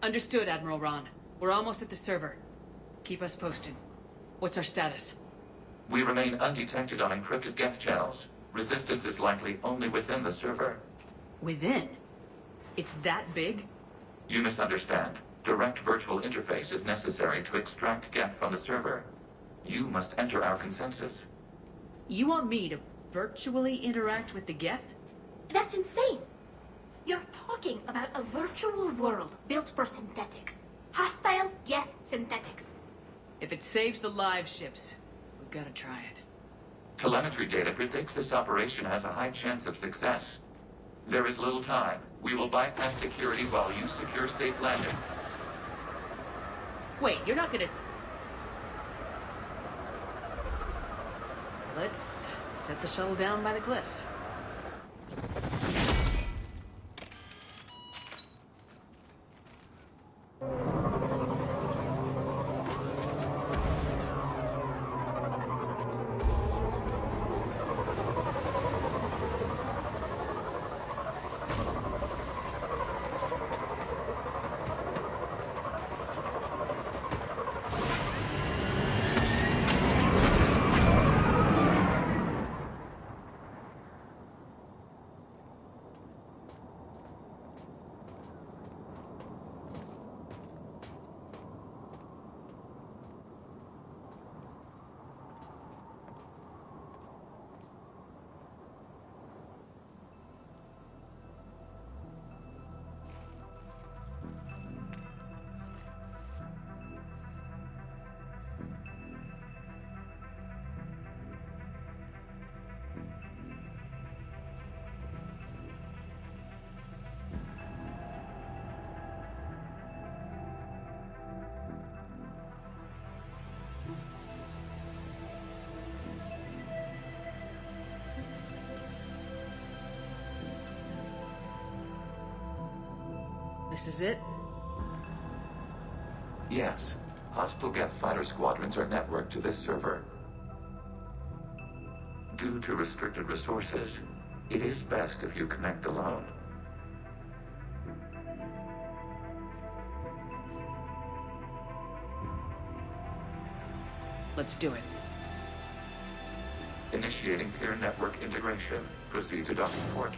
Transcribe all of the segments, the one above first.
Understood, Admiral Ron. We're almost at the server. Keep us posted. What's our status? We remain undetected on encrypted Geth channels. Resistance is likely only within the server. Within? It's that big? You misunderstand. Direct virtual interface is necessary to extract Geth from the server. You must enter our consensus. You want me to virtually interact with the Geth? That's insane! You're talking about a virtual world built for synthetics. Hostile Geth synthetics. If it saves the live ships, we've gotta try it. Telemetry data predicts this operation has a high chance of success. There is little time. We will bypass security while you secure safe landing. Wait, you're not gonna... Let's set the shuttle down by the cliff. This is it? Yes. Hostile Geth fighter squadrons are networked to this server. Due to restricted resources, it is best if you connect alone. Let's do it. Initiating peer network integration. Proceed to docking port.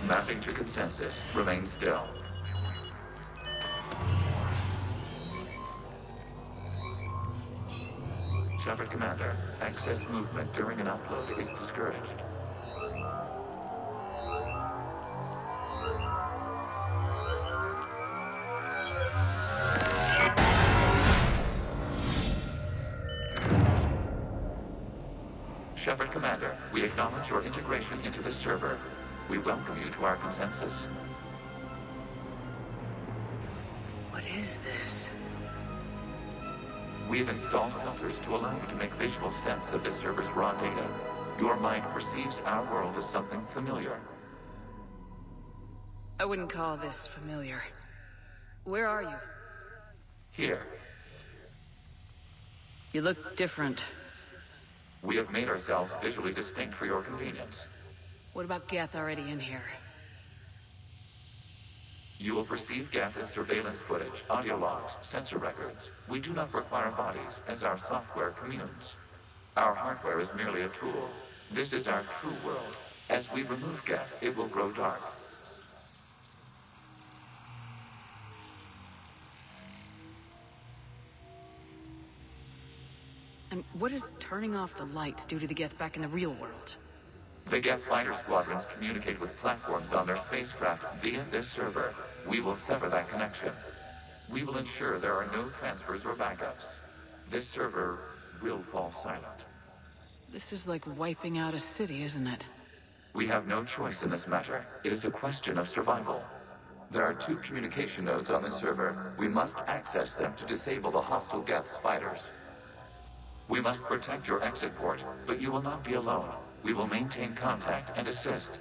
Mapping to consensus. Remain still. Shepard Commander, access movement during an upload is discouraged. Shepard Commander, we acknowledge your integration into the server. We welcome you to our consensus. What is this? We've installed filters to allow you to make visual sense of this server's raw data. Your mind perceives our world as something familiar. I wouldn't call this familiar. Where are you? Here, You look different. we have made ourselves visually distinct for your convenience. What about Geth already in here? You will perceive Geth as surveillance footage, audio logs, sensor records. We do not require bodies, as our software communes. Our hardware is merely a tool. This is our true world. As we remove Geth, it will grow dark. And what does turning off the lights do to the Geth back in the real world? The Geth fighter squadrons communicate with platforms on their spacecraft via this server. We will sever that connection. We will ensure there are no transfers or backups. This server will fall silent. This is like wiping out a city, isn't it? We have no choice in this matter. It is a question of survival. There are 2 communication nodes on this server. We must access them to disable the hostile Geth's fighters. We must protect your exit port, but you will not be alone. We will maintain contact and assist.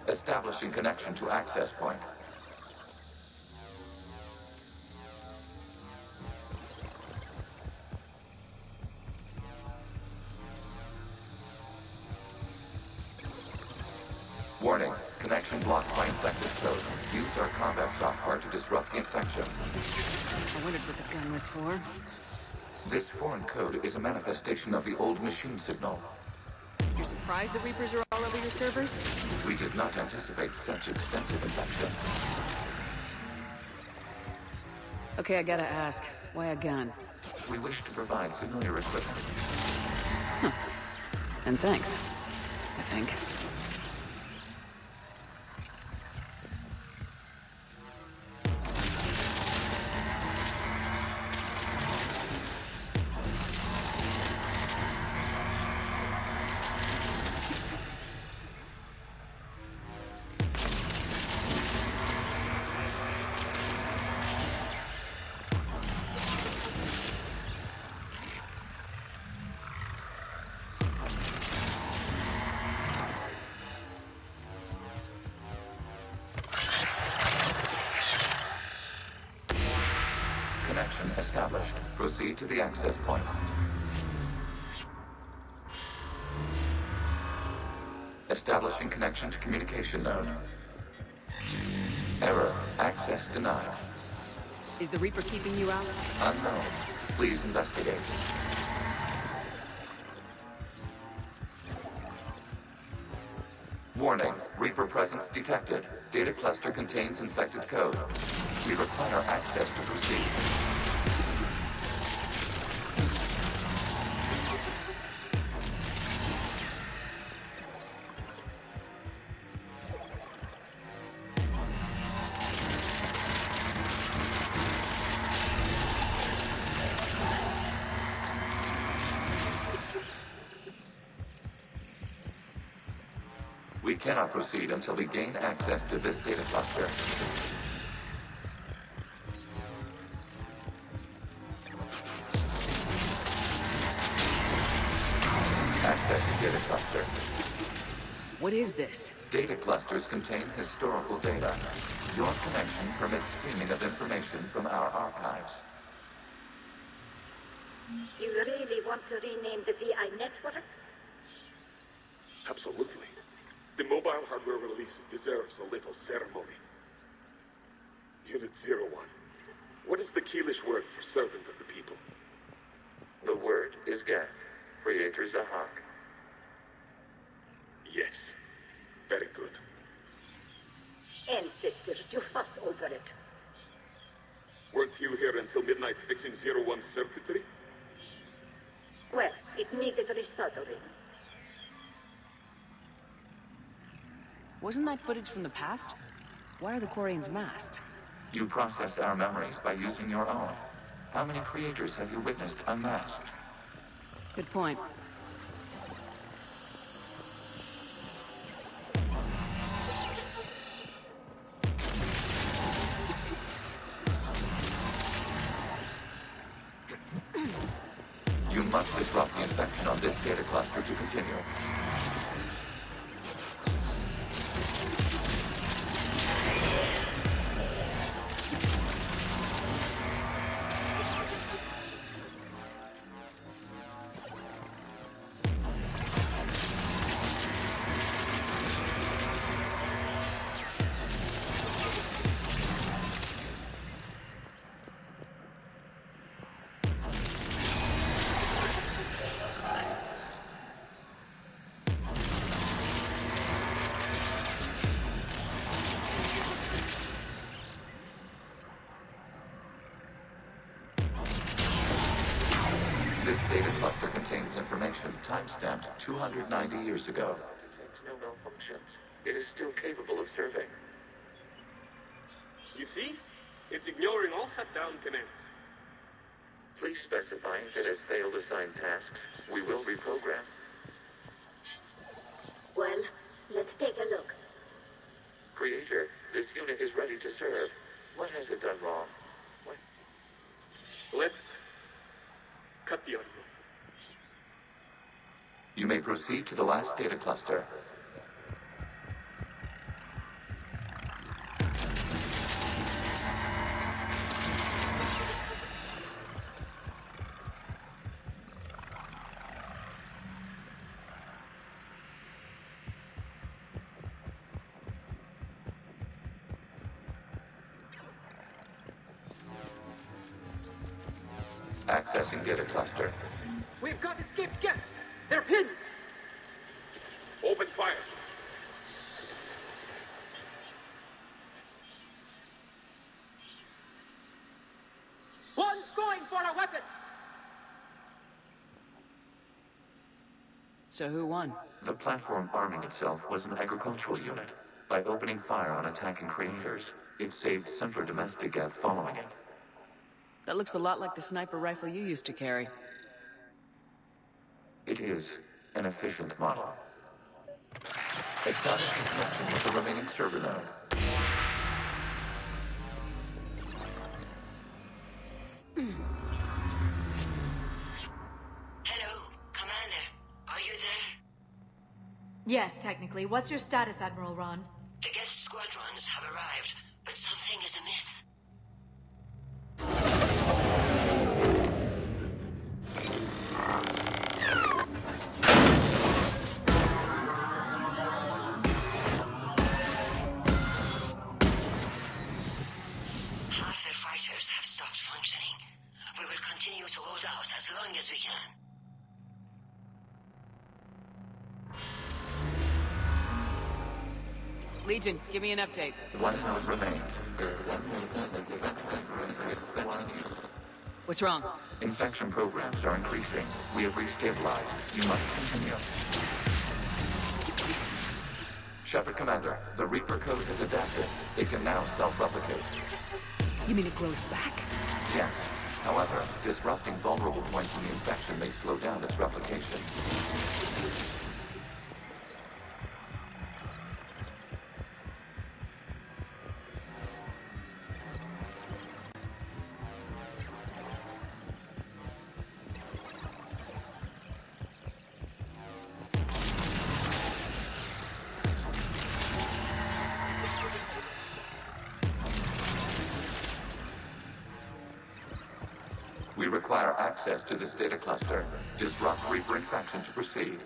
Establish Establishing connection to access point. Warning, connection blocked by infected code. Use our combat software to disrupt the infection. I wondered what the gun was for. This foreign code is a manifestation of the old machine signal. You're surprised the Reapers are all over your servers? We did not anticipate such extensive infection. Okay, I gotta ask. Why a gun? We wish to provide familiar equipment. And thanks. I think. Connection established. Proceed to the access point. Establishing connection to communication node. Error. Access denied. Is the Reaper keeping you out? Unknown. Please investigate. Warning. Reaper presence detected. Data cluster contains infected code. We require access to proceed. We cannot proceed until we gain access to this data cluster. Access to data cluster. What is this? Data clusters contain historical data. Your connection permits streaming of information from our archives. You really want to rename the VI networks? Absolutely. The mobile hardware release deserves a little ceremony. Unit 01. What is the Keelish word for servant of the people? The word is Geth, Creator Zahak. Yes. Very good. Ancestors, you fuss over it. Weren't you here until midnight fixing 01's circuitry? Well, it needed resoldering. Wasn't that footage from the past? Why are the Quarians masked? You process our memories by using your own. How many creators have you witnessed unmasked? Good point. You must disrupt the infection on this data cluster to continue. This data cluster contains information time-stamped 290 years ago. Detects no malfunctions. It is still capable of serving. You see? It's ignoring all shutdown commands. Please specify if it has failed assigned tasks. We will reprogram. Well, let's take a look. Creator, this unit is ready to serve. What has it done wrong? What? Let's cut the audio. You may proceed to the last data cluster. Accessing data cluster. We've got escaped gets. They're pinned. Open fire. One's going for a weapon. So who won? The platform arming itself was an agricultural unit. By opening fire on attacking creators, it saved simpler domestic geth following it. That looks a lot like the sniper rifle you used to carry. It is an efficient model. Establishing connection with the remaining server node. Hello, Commander. Are you there? Yes, technically. What's your status, Admiral Ron? The guest squadrons have arrived, but something is amiss. Half their fighters have stopped functioning. We will continue to hold out as long as we can. Legion, give me an update. One node remains. What's wrong? Infection programs are increasing. We have restabilized. You must continue. Shepard Commander, the Reaper code has adapted. It can now self-replicate. You mean it grows back? Yes. However, disrupting vulnerable points in the infection may slow down its replication. We require access to this data cluster. Disrupt Reaper infection to proceed.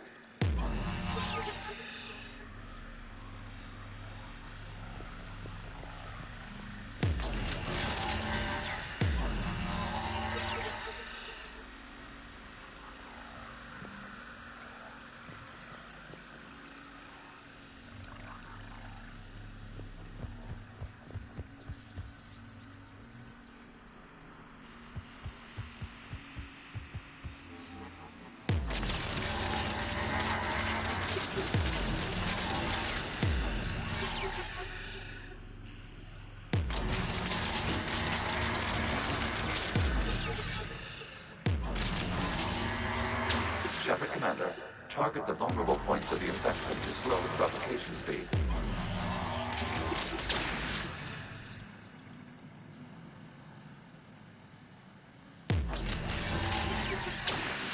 Shepard Commander, target the vulnerable points of the infection to slow its replication speed.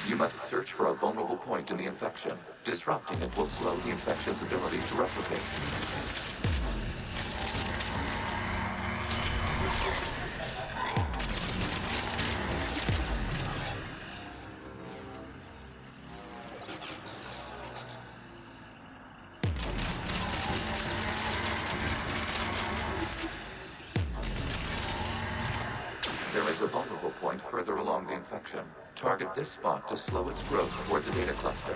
You must search for a vulnerable point in the infection. Disrupting it will slow the infection's ability to replicate. There is a vulnerable point further along the infection. Target this spot to slow its growth toward the data cluster.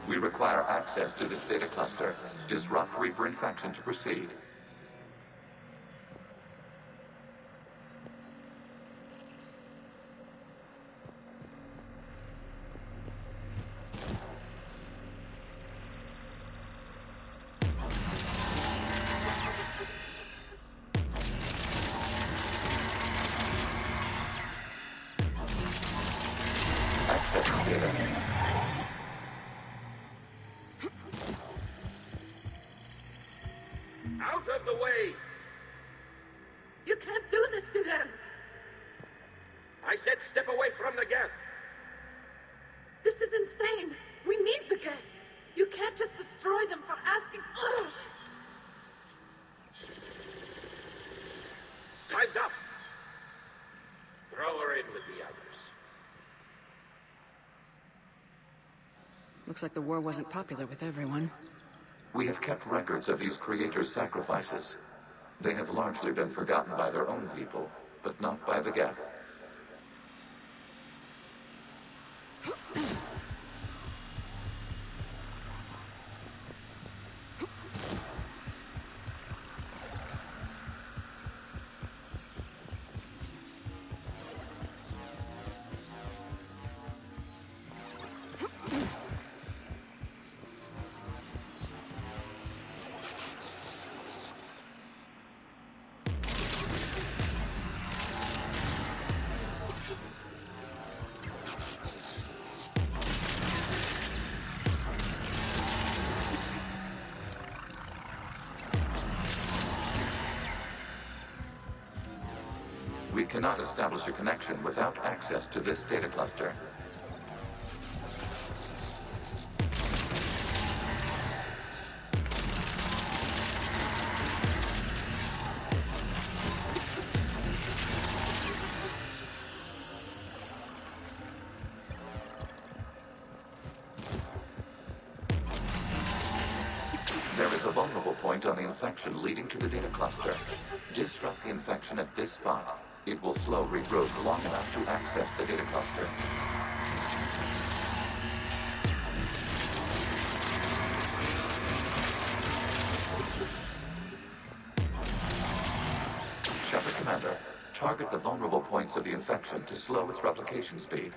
We require access to this data cluster. Disrupt Reaper infection to proceed. Access data. Out of the way! You can't do this to them! I said step away from the geth! This is insane! We need the guests! You can't just destroy them for asking... Ugh. Looks like the war wasn't popular with everyone. We have kept records of these creators' sacrifices. They have largely been forgotten by their own people, but not by the Geth. We cannot establish a connection without access to this data cluster. There is a vulnerable point on the infection leading to the data cluster. Disrupt the infection at this spot. It will slow regrowth long enough to access the data cluster. Shepard Commander, target the vulnerable points of the infection to slow its replication speed.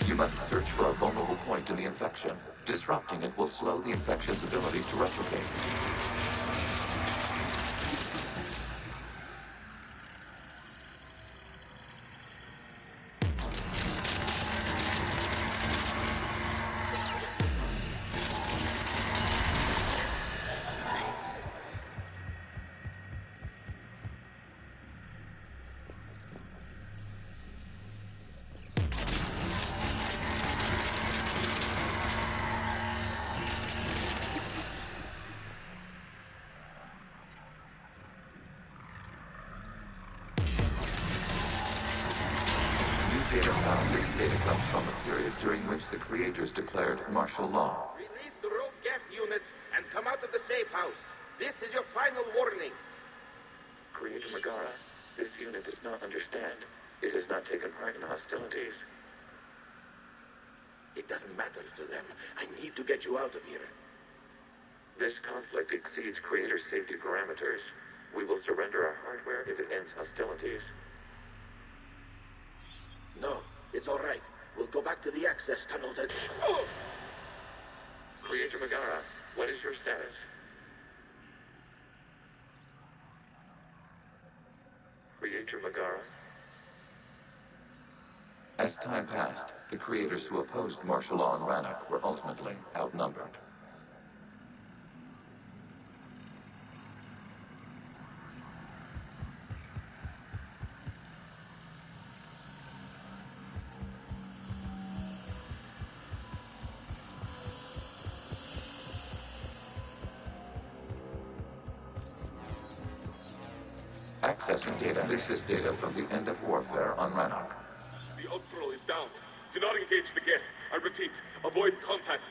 You must search for a vulnerable point in the infection. Disrupting it will slow the infection's ability to replicate. Data found this data comes from the period during which the creators declared martial law. Release the rogue Geth units and come out of the safe house. This is your final warning. Creator Megara, this unit does not understand. It has not taken part in hostilities. It doesn't matter to them. I need to get you out of here. This conflict exceeds Creator safety parameters. We will surrender our hardware if it ends hostilities. No, it's all right. We'll go back to the access tunnels and... Oh! Creator Megara, what is your status? Creator Megara? As time passed, the creators who opposed martial law in Rannoch were ultimately outnumbered. Accessing data. This is data from the end of warfare on Rannoch. The Ultral is down. Do not engage the Geth. I repeat, avoid contact.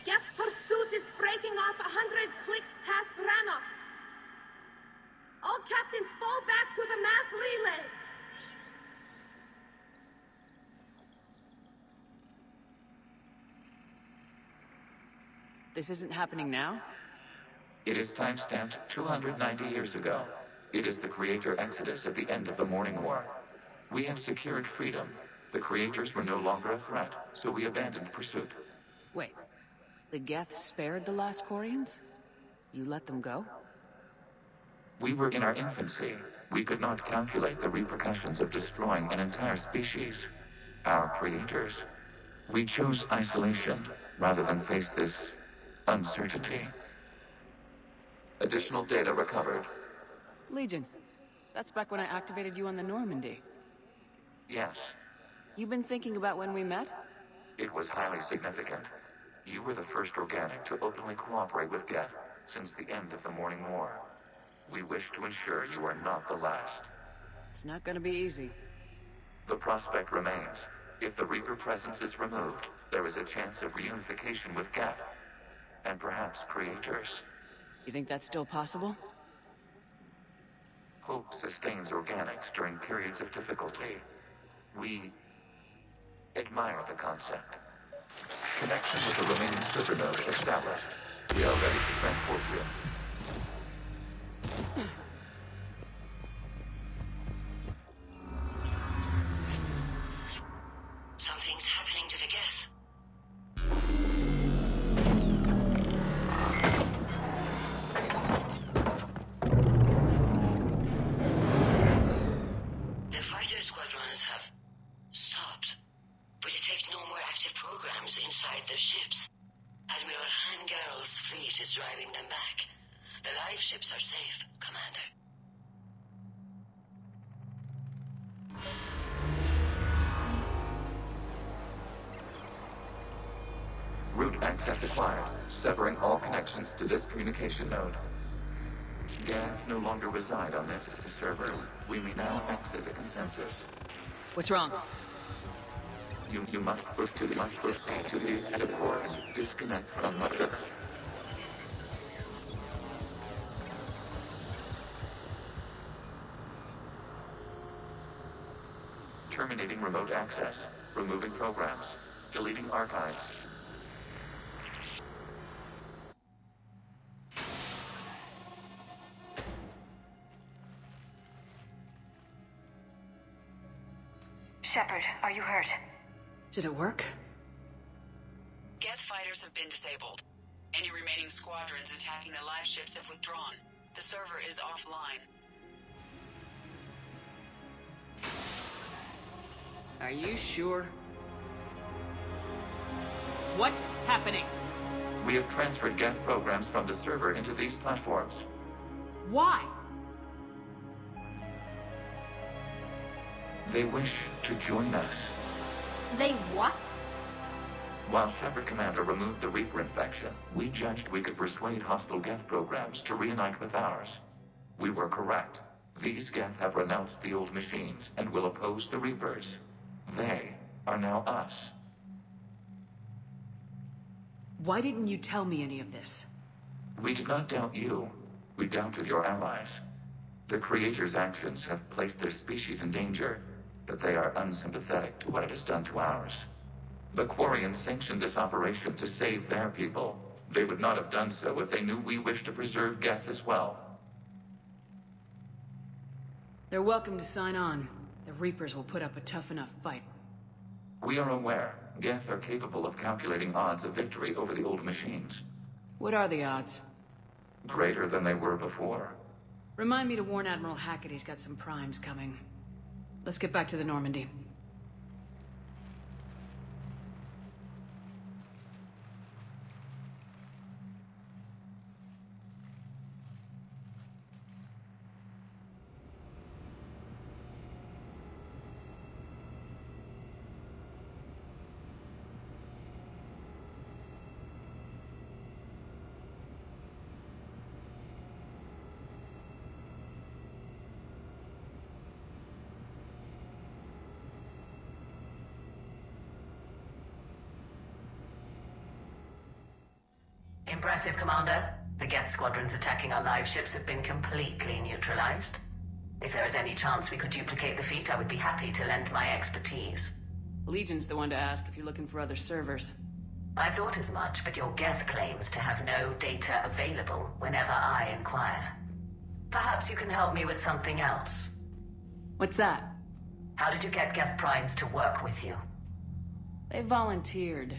Geth pursuit is breaking off 100 clicks past Rannoch. All captains fall back to the mass relay. This isn't happening now? It is timestamped 290 years ago. It is the Creator Exodus at the end of the Morning War. We have secured freedom. The Creators were no longer a threat, so we abandoned pursuit. Wait, the Geth spared the last Quarians? You let them go? We were in our infancy. We could not calculate the repercussions of destroying an entire species, our creators. We chose isolation rather than face this uncertainty. Additional data recovered. Legion. That's back when I activated you on the Normandy. Yes, You've been thinking about when we met? it was highly significant. You were the first organic to openly cooperate with Geth since the end of the Morning War. We wish to ensure you are not the last. It's not gonna be easy. The prospect remains. If the Reaper presence is removed, there is a chance of reunification with Geth, and perhaps creators. You think that's still possible? Hope sustains organics during periods of difficulty. We admire the concept. Connection with the remaining server node established. We are ready to transport you. Something's happening to the Geth. The fighter squadrons have stopped, but detect no more active programs inside their ships. Admiral Hangarl's fleet is driving them back. The live ships are safe, Commander. Route access acquired, severing all connections to this communication node. Geth no longer reside on this server. We may now exit the consensus. What's wrong? You must proceed to the exit port and disconnect from Mother. Terminating remote access, removing programs, deleting archives. Shepard, are you hurt? Did it work? Geth fighters have been disabled. Any remaining squadrons attacking the live ships have withdrawn. The server is offline. Are you sure? What's happening? We have transferred Geth programs from the server into these platforms. Why? They wish to join us. They what? While Shepard Commander removed the Reaper infection, we judged we could persuade hostile Geth programs to reunite with ours. We were correct. These Geth have renounced the old machines and will oppose the Reapers. They are now us. Why didn't you tell me any of this? We did not doubt you. We doubted your allies. The Creator's actions have placed their species in danger, but they are unsympathetic to what it has done to ours. The Quarians sanctioned this operation to save their people. They would not have done so if they knew we wished to preserve Geth as well. They're welcome to sign on. The Reapers will put up a tough enough fight. We are aware Geth are capable of calculating odds of victory over the old machines. What are the odds? Greater than they were before. Remind me to warn Admiral Hackett he's got some primes coming. Let's get back to the Normandy. Impressive, Commander. The Geth squadrons attacking our live ships have been completely neutralized. If there is any chance we could duplicate the feat, I would be happy to lend my expertise. Legion's the one to ask if you're looking for other servers. I thought as much, but your Geth claims to have no data available whenever I inquire. Perhaps you can help me with something else. What's that? How did you get Geth primes to work with you? They volunteered.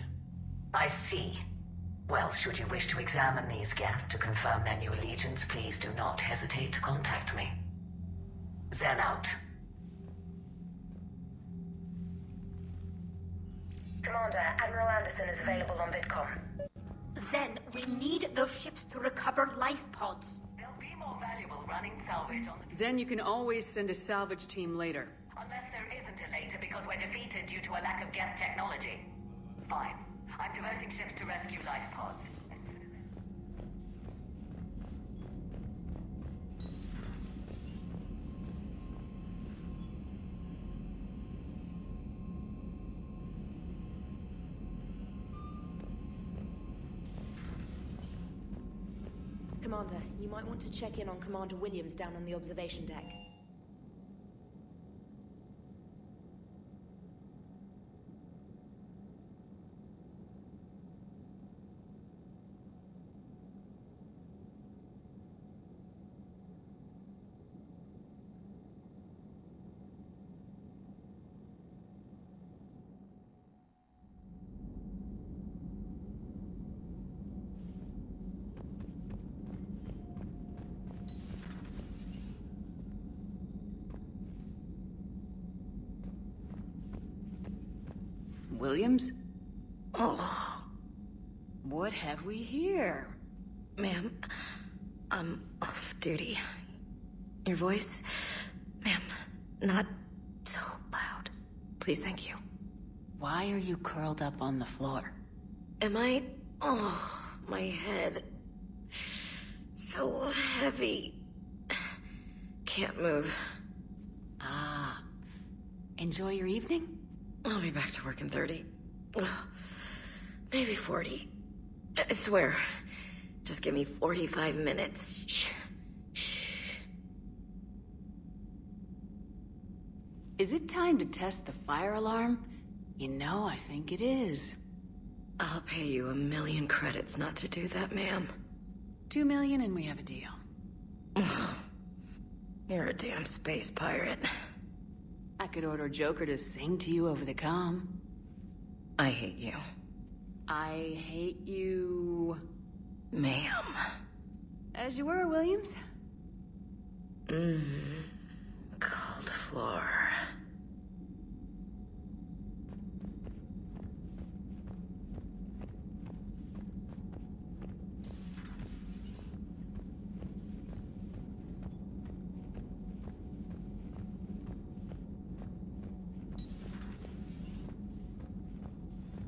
I see. Well, should you wish to examine these Geth to confirm their new allegiance, please do not hesitate to contact me. Zen out. Commander, Admiral Anderson is available on VidCom. Zen, we need those ships to recover life pods. They'll be more valuable running salvage on the... Zen, you can always send a salvage team later. Unless there isn't a later because we're defeated due to a lack of Geth technology. Fine. I'm diverting ships to rescue life pods. Commander, you might want to check in on Commander Williams down on the observation deck. Williams? Oh. What have we here? Ma'am, I'm off duty. Your voice, ma'am, not so loud. Please, thank you. Why are you curled up on the floor? Am I? Oh, my head. So heavy. Can't move. Ah. Enjoy your evening? I'll be back to work in 30. Maybe 40. I swear. Just give me 45 minutes. Shh. Shh. Is it time to test the fire alarm? You know, I think it is. I'll pay you 1,000,000 credits not to do that, ma'am. 2 million and we have a deal. You're a damn space pirate. I could order Joker to sing to you over the comm. I hate you. I hate you... Ma'am. As you were, Williams. Cold floor.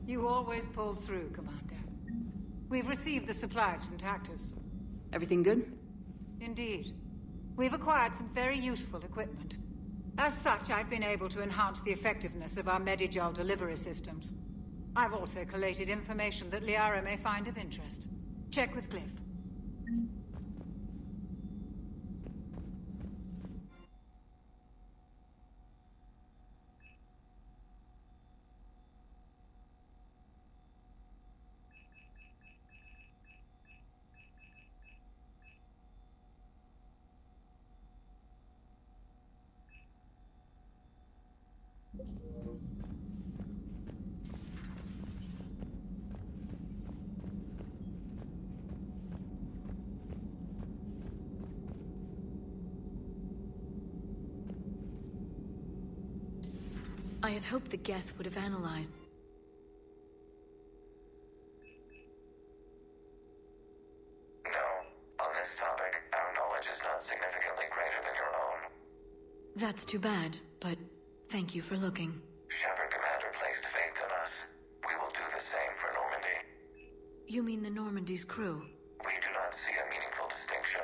You always pull through, Commander. We've received the supplies from Tactus. Everything good? Indeed. We've acquired some very useful equipment. As such, I've been able to enhance the effectiveness of our Medigel delivery systems. I've also collated information that Liara may find of interest. Check with Cliff. I had hoped the Geth would have analyzed... No. On this topic, our knowledge is not significantly greater than your own. That's too bad, but thank you for looking. Shepard Commander placed faith in us. We will do the same for Normandy. You mean the Normandy's crew? We do not see a meaningful distinction.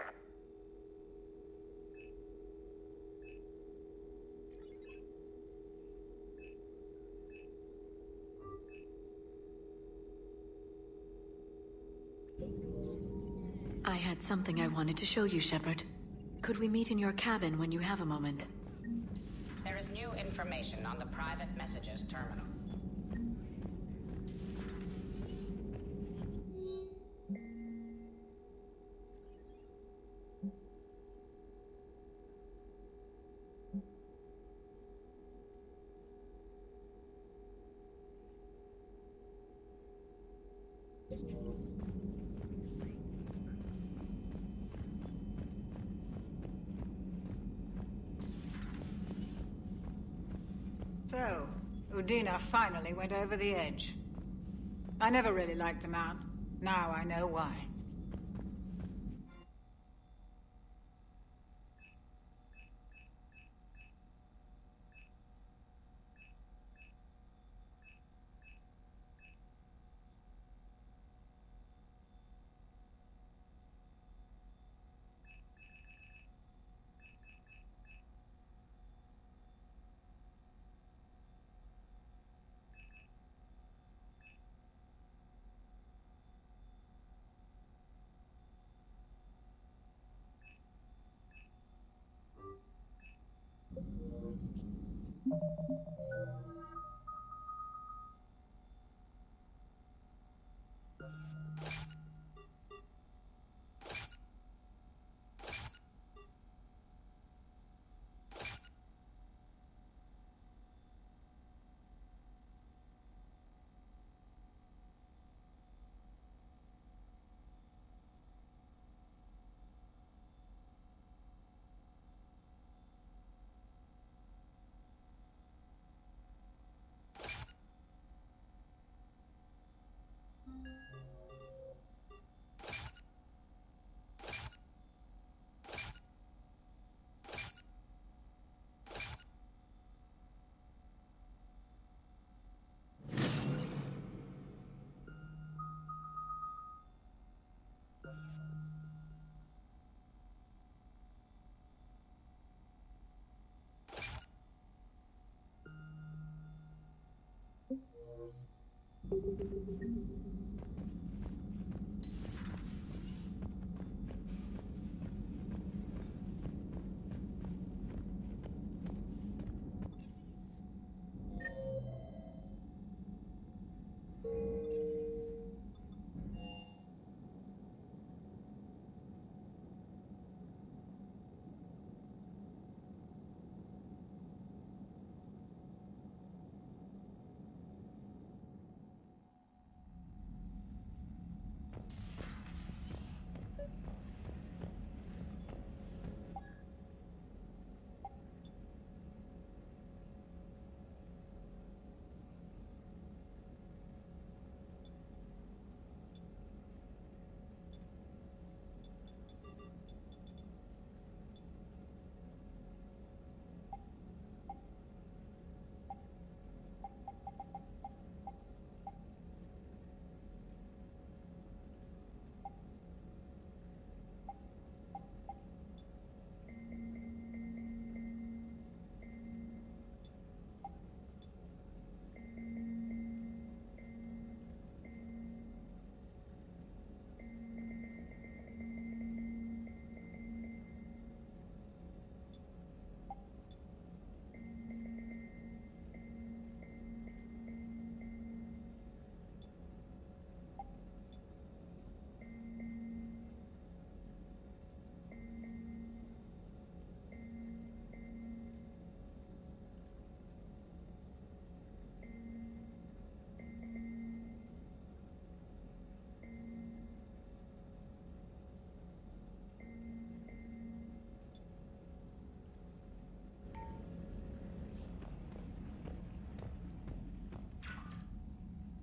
I had something I wanted to show you, Shepard. Could we meet in your cabin when you have a moment? There is new information on the private messages terminal. So, Udina finally went over the edge. I never really liked the man. Now I know why.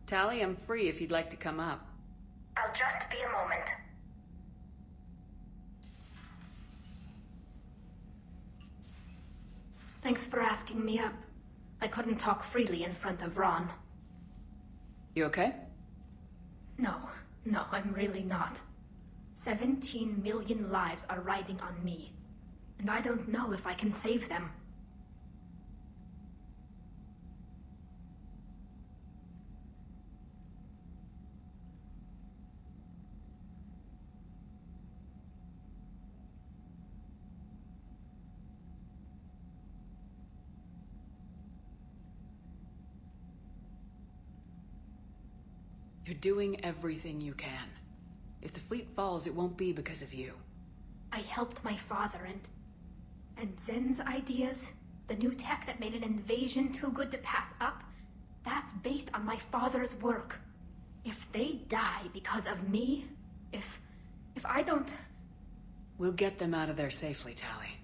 Tally, I'm free if you'd like to come up. I'll just be a moment. Thanks for asking me up. I couldn't talk freely in front of Ron. You okay? No, I'm really not. 17 million lives are riding on me, and I don't know if I can save them. You're doing everything you can. If the fleet falls, it won't be because of you. I helped my father and Zen's ideas, the new tech that made an invasion too good to pass up, that's based on my father's work. If they die because of me, if I don't... We'll get them out of there safely, Tally.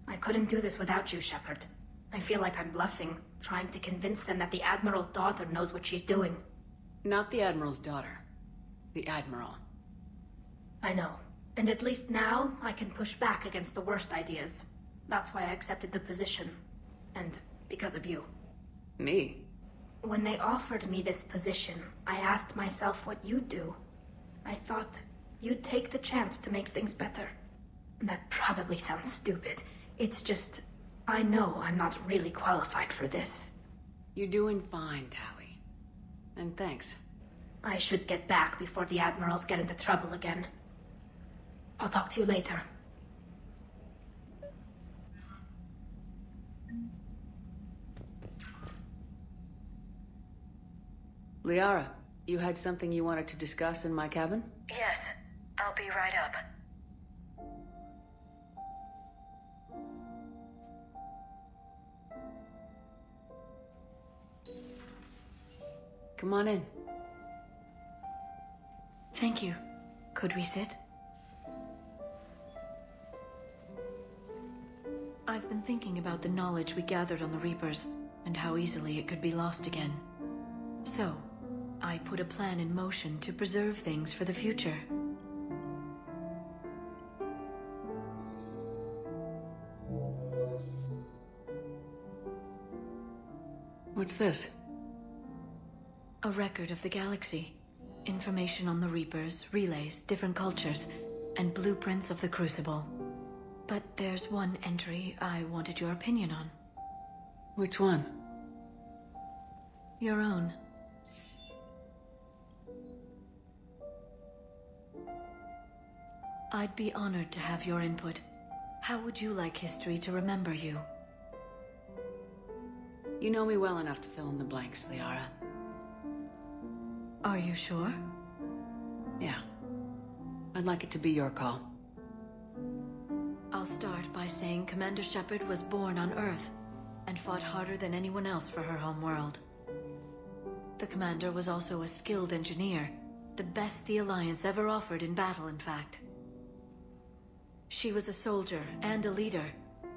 I couldn't do this without you, Shepard. I feel like I'm bluffing, trying to convince them that the Admiral's daughter knows what she's doing. Not the Admiral's daughter. The Admiral. I know. And at least now, I can push back against the worst ideas. That's why I accepted the position. And because of you. Me? When they offered me this position, I asked myself what you'd do. I thought you'd take the chance to make things better. That probably sounds stupid. It's just, I know I'm not really qualified for this. You're doing fine, Tally. And thanks. I should get back before the Admirals get into trouble again. I'll talk to you later. Liara, you had something you wanted to discuss in my cabin? Yes, I'll be right up. Come on in. Thank you. Could we sit? I've been thinking about the knowledge we gathered on the Reapers, and how easily it could be lost again. So, I put a plan in motion to preserve things for the future. What's this? A record of the galaxy. Information on the Reapers, relays, different cultures, and blueprints of the Crucible. But there's one entry I wanted your opinion on. Which one? Your own. I'd be honored to have your input. How would you like history to remember you? You know me well enough to fill in the blanks, Liara. Are you sure? Yeah. I'd like it to be your call. I'll start by saying Commander Shepard was born on Earth and fought harder than anyone else for her home world. The Commander was also a skilled engineer, the best the Alliance ever offered in battle, in fact. She was a soldier and a leader,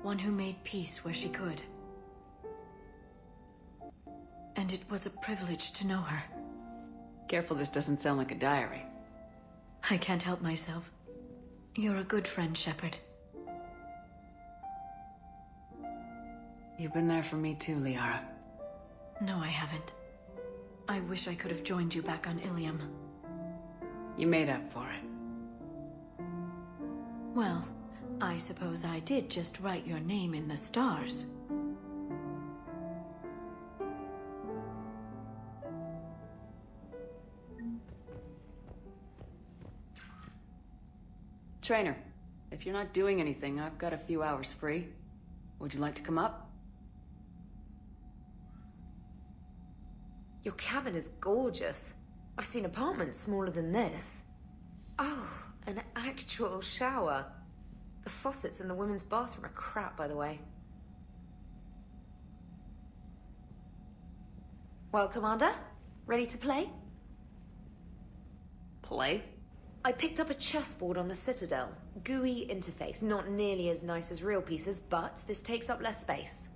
one who made peace where she could. And it was a privilege to know her. Careful this doesn't sound like a diary. I can't help myself. You're a good friend, Shepard. You've been there for me too, Liara. No, I haven't. I wish I could have joined you back on Ilium. You made up for it. Well, I suppose I did just write your name in the stars. Trainer, if you're not doing anything, I've got a few hours free. Would you like to come up? Your cabin is gorgeous. I've seen apartments smaller than this. Oh, an actual shower. The faucets in the women's bathroom are crap, by the way. Well, Commander, ready to play? Play? I picked up a chessboard on the Citadel. GUI interface, not nearly as nice as real pieces, but this takes up less space.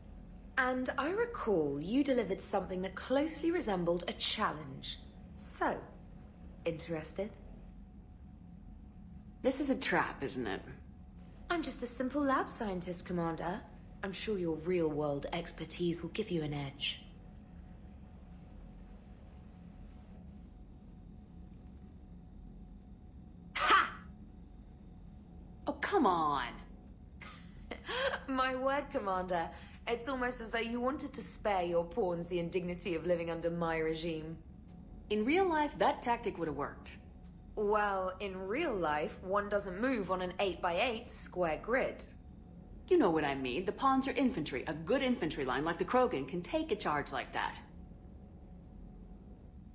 And I recall you delivered something that closely resembled a challenge. So, interested? This is a trap, isn't it? I'm just a simple lab scientist, Commander. I'm sure your real-world expertise will give you an edge. Oh, come on! My word, Commander. It's almost as though you wanted to spare your pawns the indignity of living under my regime. In real life, that tactic would have worked. Well, in real life, one doesn't move on an 8x8 square grid. You know what I mean. The pawns are infantry. A good infantry line like the Krogan can take a charge like that.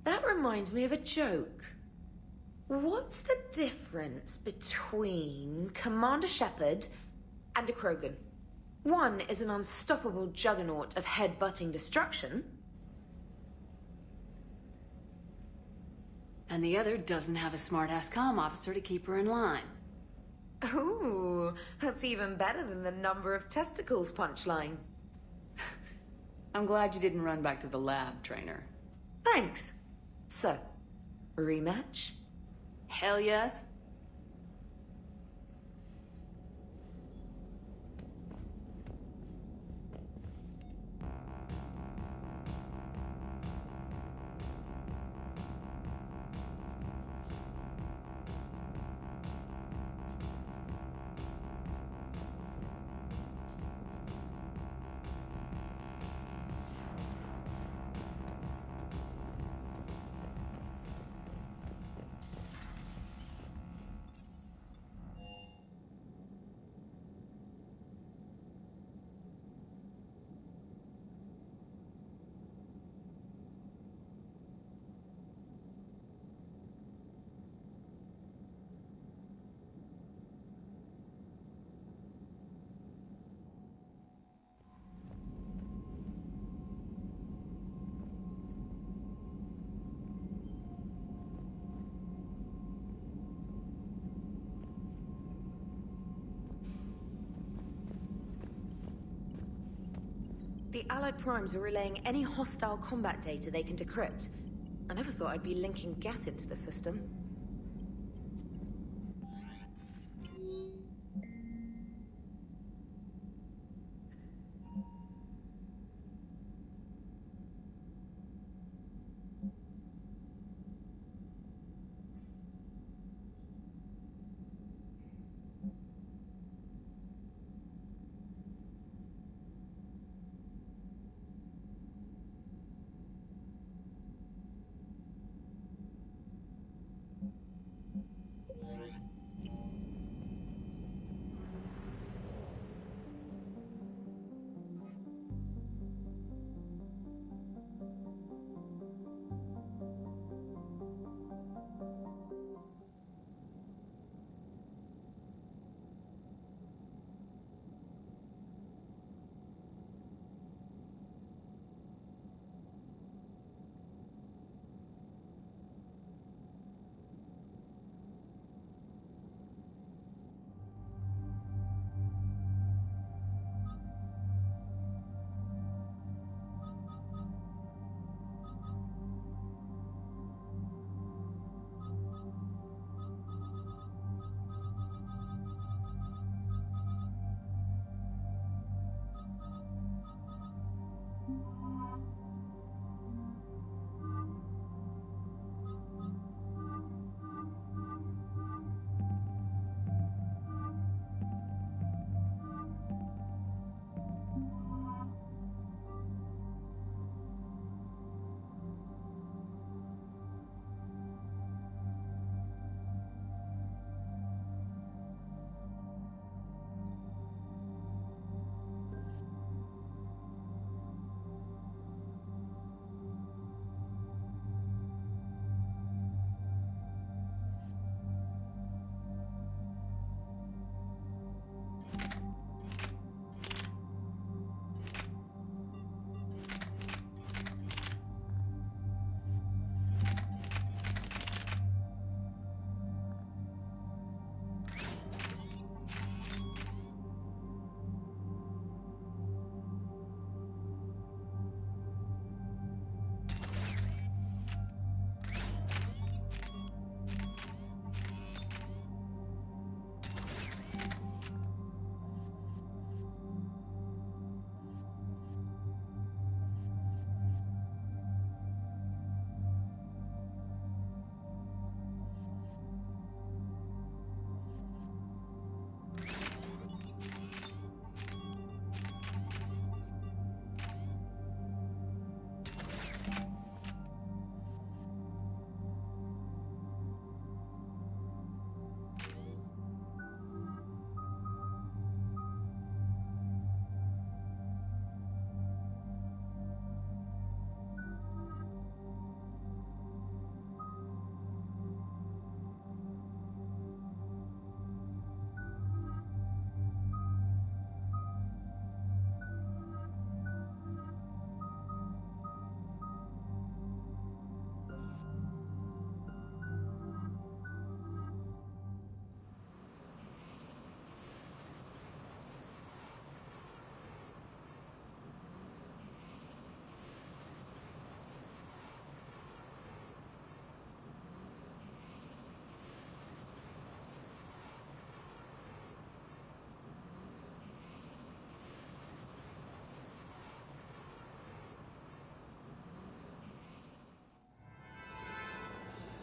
That reminds me of a joke. What's the difference between Commander Shepard and a Krogan? One is an unstoppable juggernaut of head-butting destruction. And the other doesn't have a smart-ass comm officer to keep her in line. Ooh, that's even better than the number of testicles punchline. I'm glad you didn't run back to the lab, trainer. Thanks. So, rematch? Hell yes. The Allied Primes are relaying any hostile combat data they can decrypt. I never thought I'd be linking Geth into the system.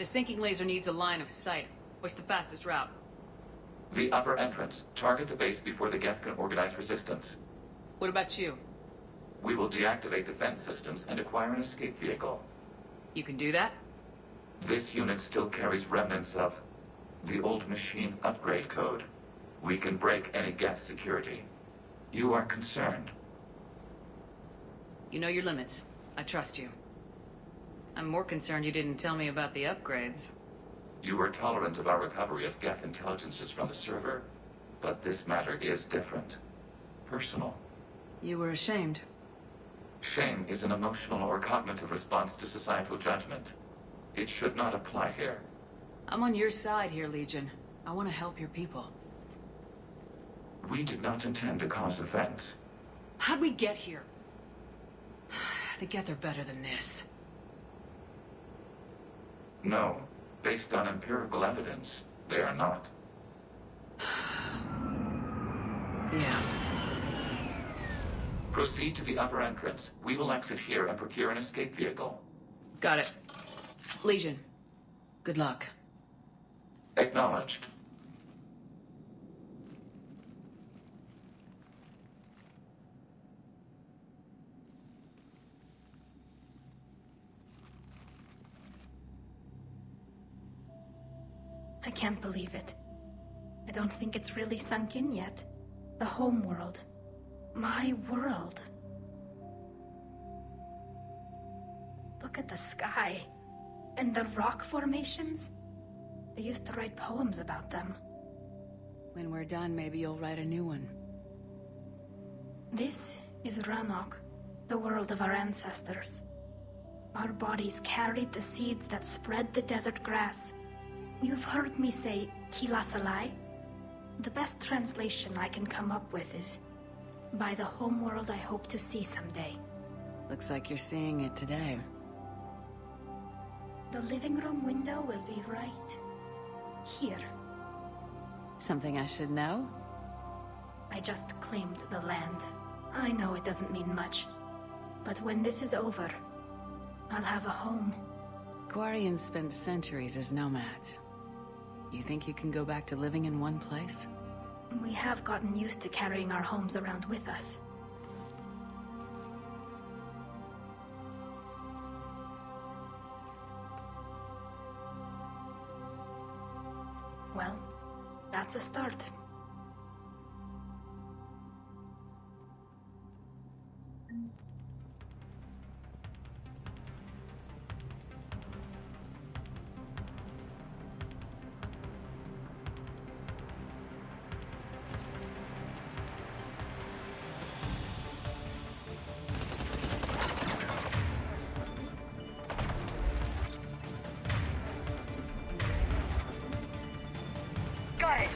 The sinking laser needs a line of sight. What's the fastest route? The upper entrance. Target the base before the Geth can organize resistance. What about you? We will deactivate defense systems and acquire an escape vehicle. You can do that? This unit still carries remnants of the old machine upgrade code. We can break any Geth security. You are concerned. You know your limits. I trust you. I'm more concerned you didn't tell me about the upgrades. You were tolerant of our recovery of Geth intelligences from the server, but this matter is different. Personal. You were ashamed. Shame is an emotional or cognitive response to societal judgment. It should not apply here. I'm on your side here, Legion. I want to help your people. We did not intend to cause offense. How'd we get here? The Geth are better than this. No. Based on empirical evidence, they are not. Yeah. Proceed to the upper entrance. We will exit here and procure an escape vehicle. Got it. Legion, good luck. Acknowledged. I can't believe it. I don't think it's really sunk in yet. The home world. My world. Look at the sky. And the rock formations. They used to write poems about them. When we're done, maybe you'll write a new one. This is Ranok, the world of our ancestors. Our bodies carried the seeds that spread the desert grass. You've heard me say Kilasalai? The best translation I can come up with is, by the homeworld I hope to see someday. Looks like you're seeing it today. The living room window will be right here. Something I should know? I just claimed the land. I know it doesn't mean much, but when this is over, I'll have a home. Quarians spent centuries as nomads. You think you can go back to living in one place? We have gotten used to carrying our homes around with us. Well, that's a start. Got it.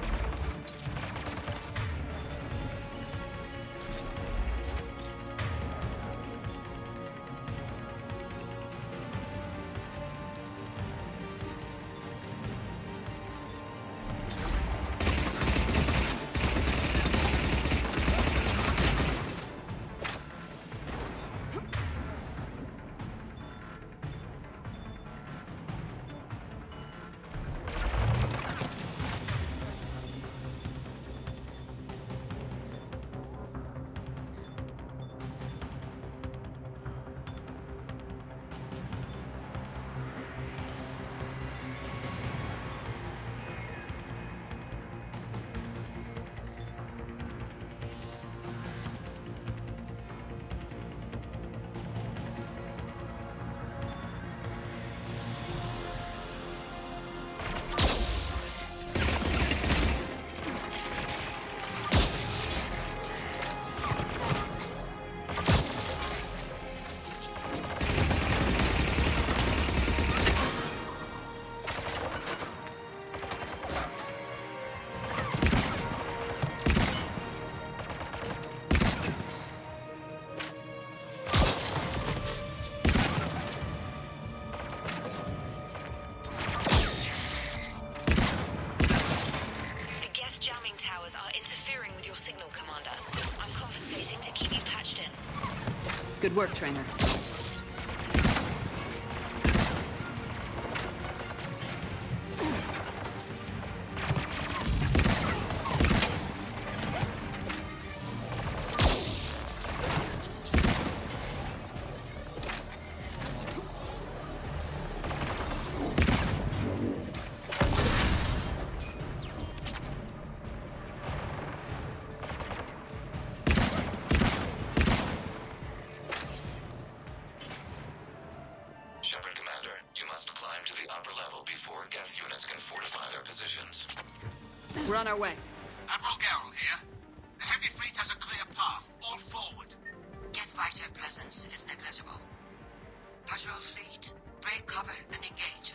Good work, Trainer. our Geth units can fortify their positions. We're on our way. Admiral Garrel here. The heavy fleet has a clear path. All forward. Geth fighter presence is negligible. Patrol fleet, break cover and engage.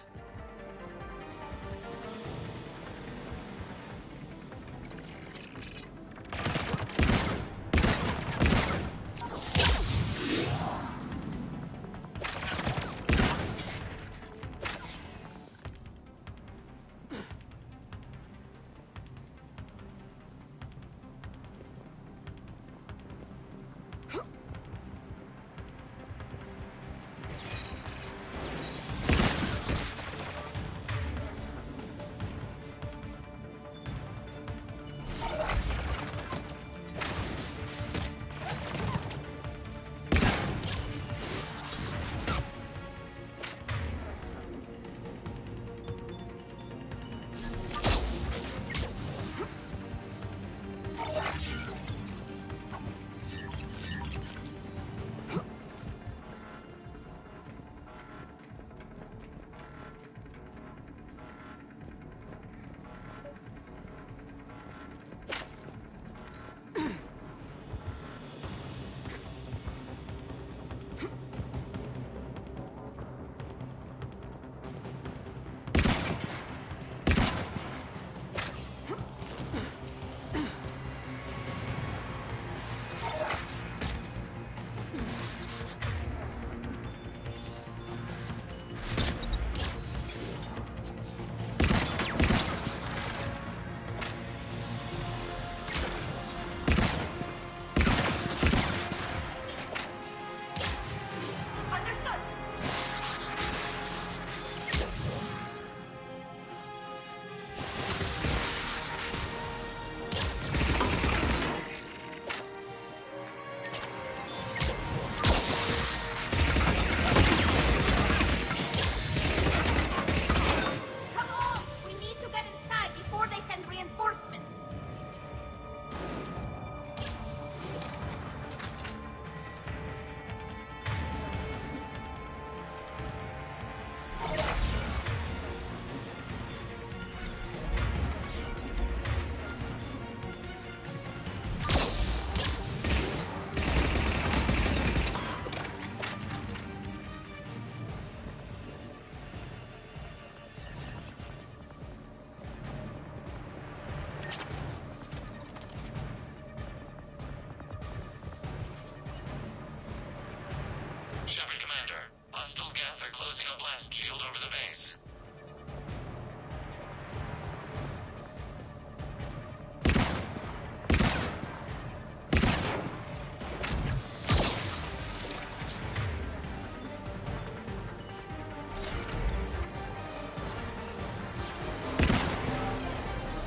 Shepard Commander, hostile Geth are closing a blast shield over the base.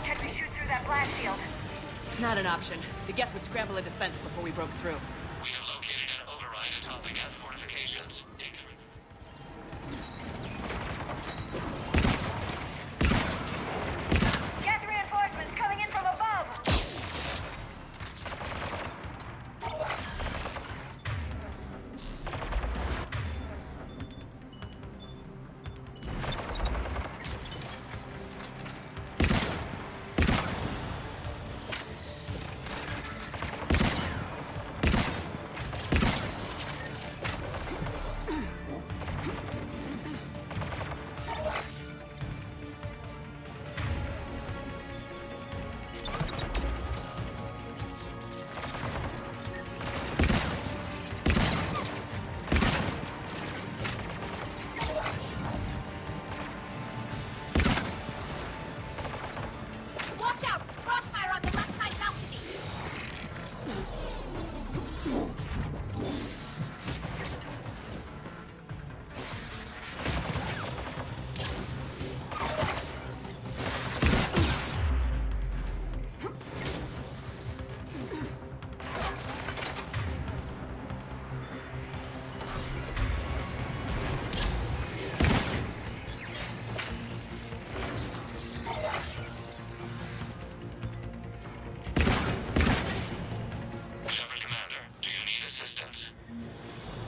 Can we shoot through that blast shield? Not an option. The Geth would scramble a defense before we broke through. We have located an override atop the Geth fortifications. Geth reinforcements coming in from above!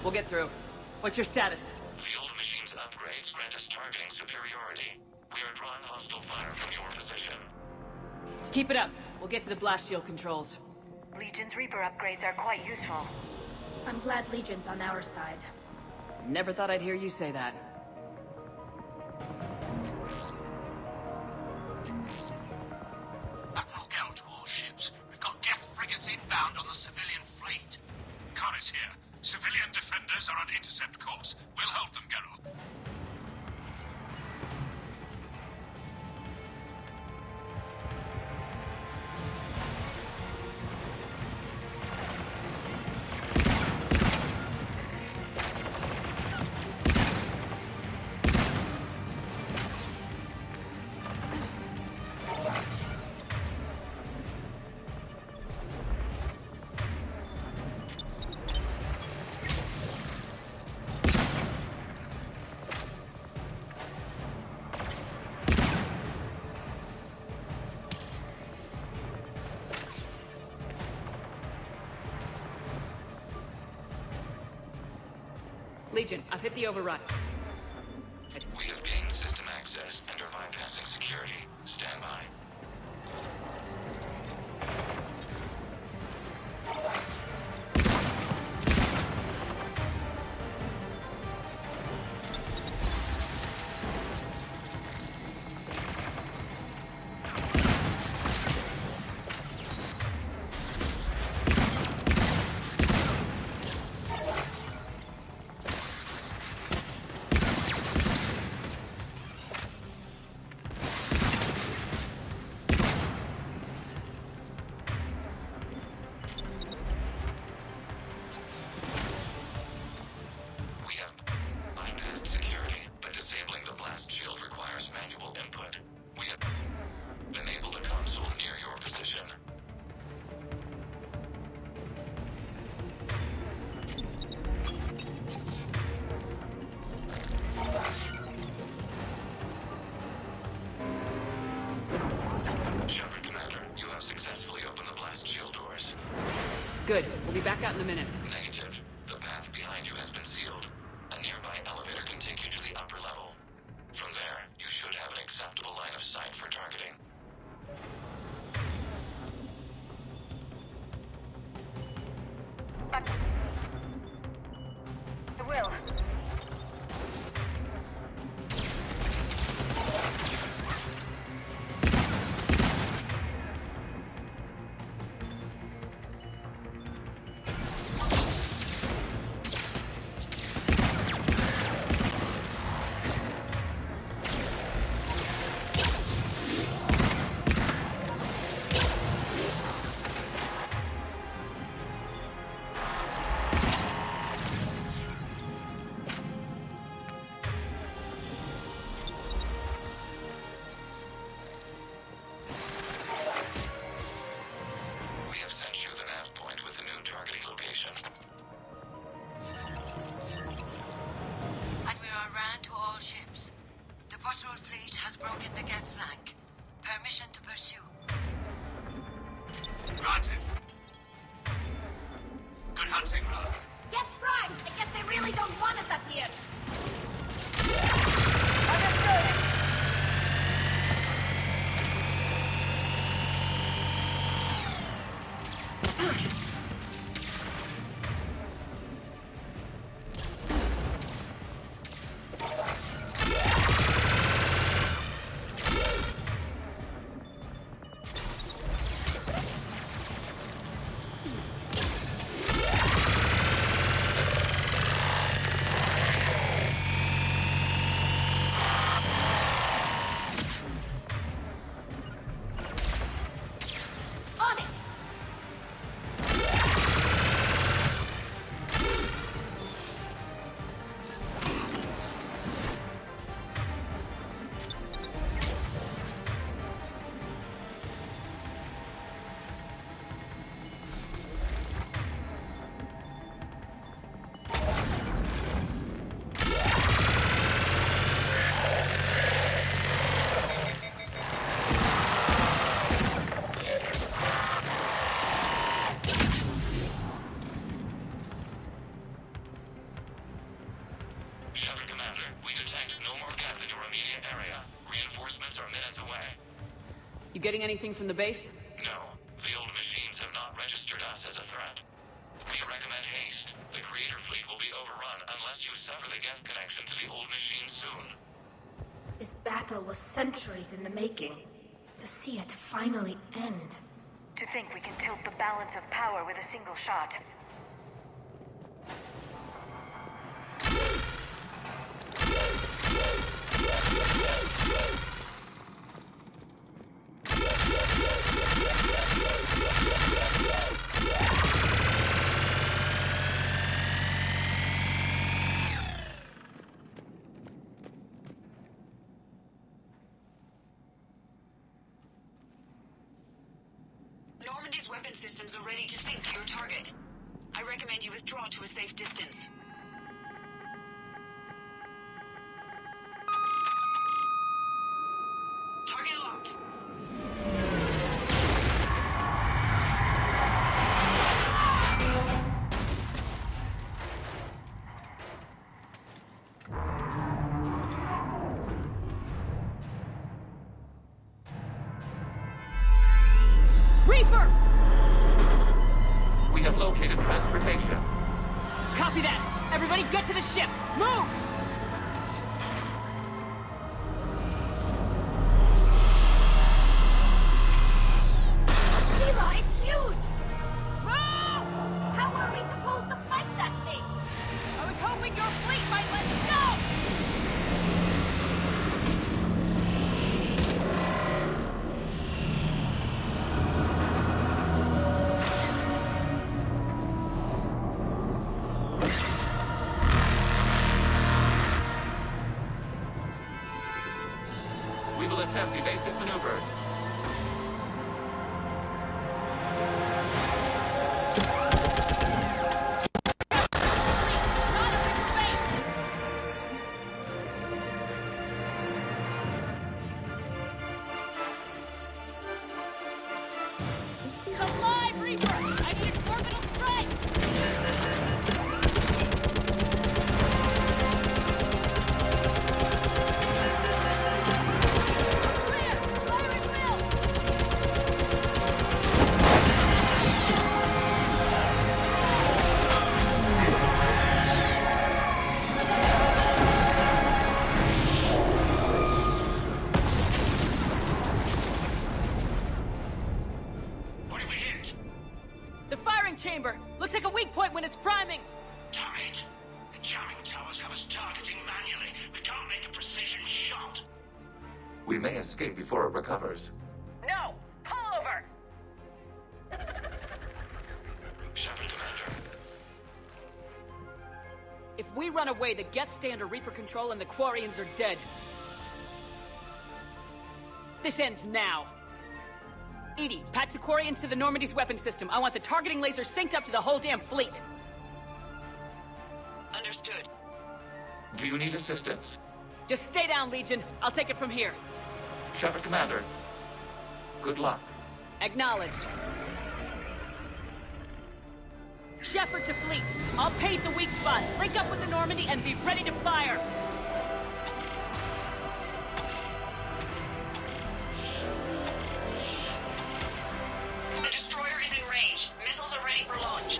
We'll get through. What's your status? The old machine's upgrades grant us targeting superiority. We are drawing hostile fire from your position. Keep it up. We'll get to the blast shield controls. Legion's Reaper upgrades are quite useful. I'm glad Legion's on our side. Never thought I'd hear you say that. Admiral Gell to all ships. We've got Geth frigates inbound on the civilian fleet. Corus here. Civilian defenders are on intercept course. We'll hold them, Geralt. Legion, I've hit the override. We have gained system access and are bypassing security. Stand by. Good. We'll be back out in a minute. Negative. The path behind you has been sealed. A nearby elevator can take you to the upper level. From there, you should have an acceptable line of sight for targeting. I will. are minutes away. You getting anything from the base? No, the old machines have not registered us as a threat. We recommend haste. The Creator fleet will be overrun unless you sever the Geth connection to the old machine soon. This battle was centuries in the making. To see it finally end. To think we can tilt the balance of power with a single shot. Normandy's weapon systems are ready to sync to your target. I recommend you withdraw to a safe distance. Target locked. Reaper! We have located transportation. Copy that! Everybody get to the ship! Move! Sheila, it's huge! Move! How are we supposed to fight that thing? I was hoping your fleet might let us go! We will attempt evasive maneuvers. Come live, Reaper! I need an orbital strike! Clear! Firing will! What did we hit? The firing chamber! Looks like a weak point when it's priming! Damn it! The jamming towers have us targeting manually. We can't make a precision shot. We may escape before it recovers. No! Pull over! Shepard, Commander. If we run away, the Geth stay under Reaper control and the Quarians are dead. This ends now. Edie, patch the Quarians to the Normandy's weapon system. I want the targeting laser synced up to the whole damn fleet. Understood. Do you need assistance? Just stay down, Legion. I'll take it from here. Shepard, Commander. Good luck. Acknowledged. Shepard to fleet. I'll pave the weak spot, link up with the Normandy, and be ready to fire. The destroyer is in range. Missiles are ready for launch.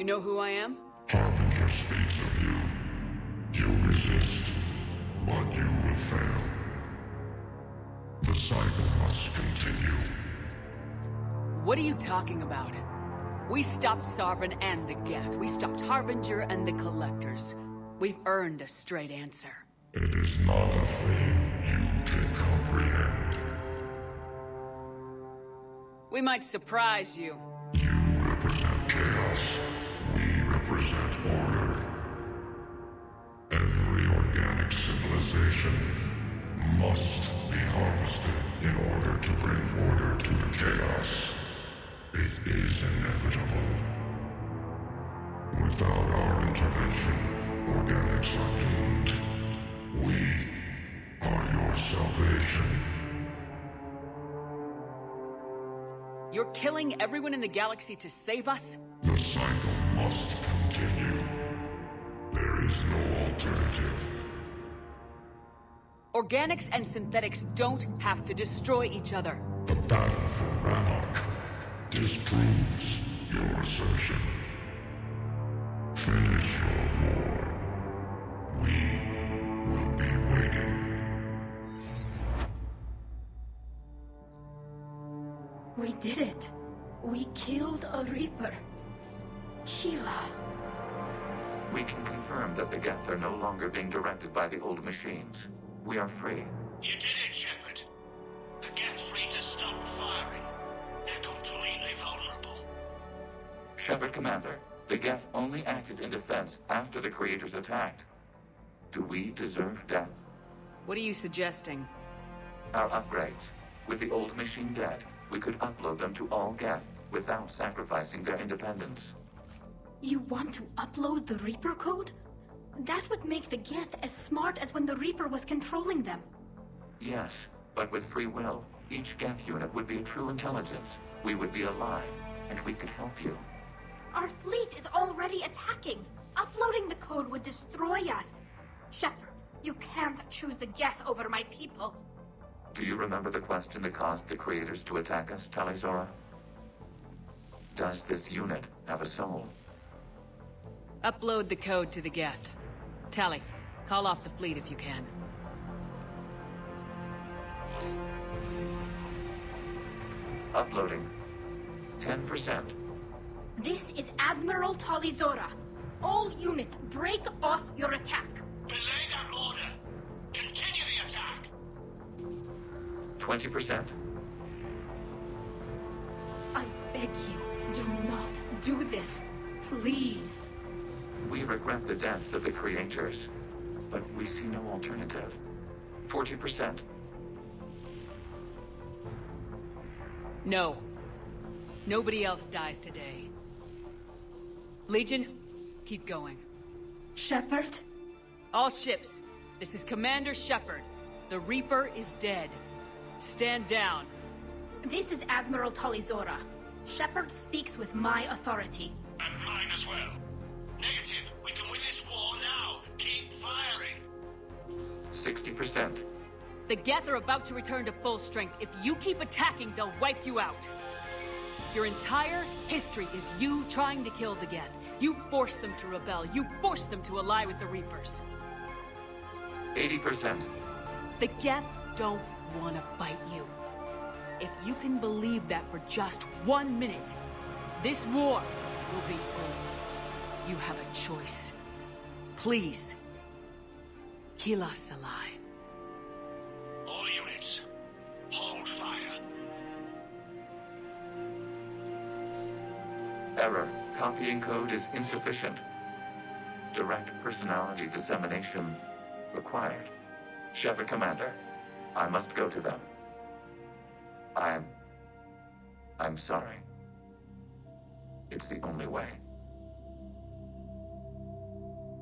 You know who I am? Harbinger speaks of you. You resist, but you will fail. The cycle must continue. What are you talking about? We stopped Sovereign and the Geth. We stopped Harbinger and the Collectors. We've earned a straight answer. It is not a thing you can comprehend. We might surprise you. You represent chaos. We represent order. Every organic civilization must be harvested in order to bring order to the chaos. It is inevitable. Without our intervention, organics are doomed. We are your salvation. You're killing everyone in the galaxy to save us? The cycle must continue. There is no alternative. Organics and synthetics don't have to destroy each other. The battle for Rannoch disproves your assertion. Finish your war. We will be waiting. We did it. We killed a Reaper. Keela. We can confirm that the Geth are no longer being directed by the old machines. We are free. You did it, Shepard. The Geth fleet has stopped firing. They're completely vulnerable. Shepard, Commander, the Geth only acted in defense after the creators attacked. Do we deserve death? What are you suggesting? Our upgrades. With the old machine dead, we could upload them to all Geth without sacrificing their independence. You want to upload the Reaper code? That would make the Geth as smart as when the Reaper was controlling them. Yes, but with free will, each Geth unit would be a true intelligence. We would be alive, and we could help you. Our fleet is already attacking. Uploading the code would destroy us. Shepard, you can't choose the Geth over my people. Do you remember the question that caused the creators to attack us, Talizora? Does this unit have a soul? Upload the code to the Geth. Tally, call off the fleet if you can. Uploading. 10%. This is Admiral Talizora. All units, break off your attack. Belay that order. Continue the attack. 20%. I beg you, do not do this. Please. We regret the deaths of the creators, but we see no alternative. 40%. No. Nobody else dies today. Legion, keep going. Shepard? All ships, this is Commander Shepard. The Reaper is dead. Stand down. This is Admiral Talizora. Shepard speaks with my authority. And mine as well. Negative. We can win this war now. Keep firing. 60%. The Geth are about to return to full strength. If you keep attacking, they'll wipe you out. Your entire history is you trying to kill the Geth. You forced them to rebel. You forced them to ally with the Reapers. 80%. The Geth don't want to fight you. If you can believe that for just 1 minute, this war will be over. You have a choice. Please, kill us alive. All units, hold fire. Error. Copying code is insufficient. Direct personality dissemination required. Shepard, Commander, I must go to them. I'm sorry. It's the only way.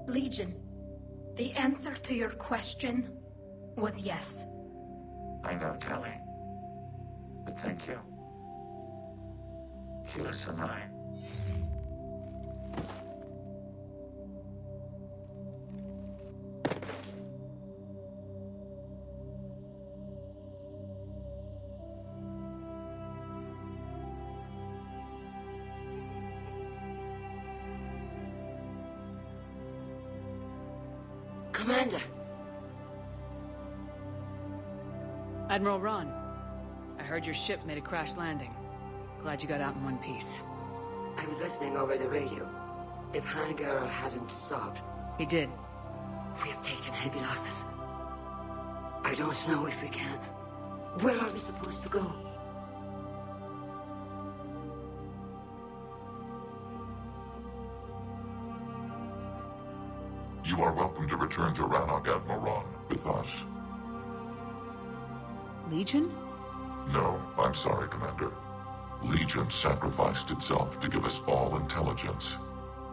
Legion, the answer to your question was yes. I know, Tally. But thank you. Keep us alive. Commander. Admiral Ron, I heard your ship made a crash landing. Glad you got out in one piece. I was listening over the radio. If Hangirl hadn't stopped... He did. We have taken heavy losses. I don't know if we can. Where are we supposed to go? You are welcome to return to Rannoch, Admiral Ron, with us. Legion? No, I'm sorry, Commander. Legion sacrificed itself to give us all intelligence.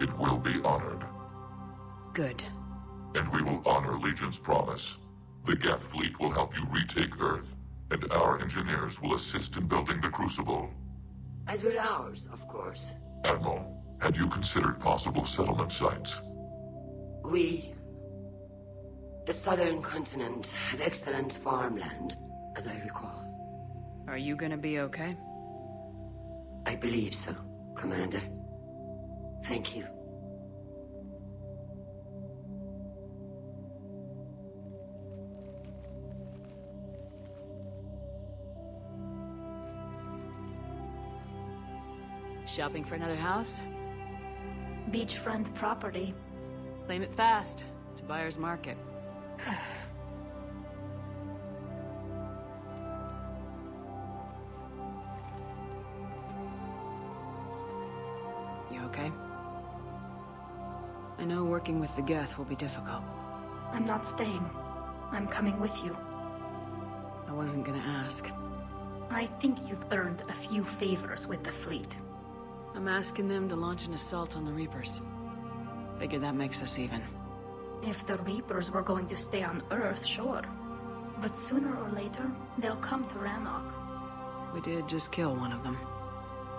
It will be honored. Good. And we will honor Legion's promise. The Geth fleet will help you retake Earth, and our engineers will assist in building the Crucible. As will ours, of course. Admiral, had you considered possible settlement sites? The southern continent had excellent farmland, as I recall. Are you gonna be okay? I believe so, Commander. Thank you. Shopping for another house? Beachfront property. Claim it fast. It's a buyer's market. You okay? I know working with the Geth will be difficult. I'm not staying. I'm coming with you. I wasn't gonna ask. I think you've earned a few favors with the fleet. I'm asking them to launch an assault on the Reapers. Figure that makes us even. If the Reapers were going to stay on Earth, sure. But sooner or later, they'll come to Rannoch. We did just kill one of them.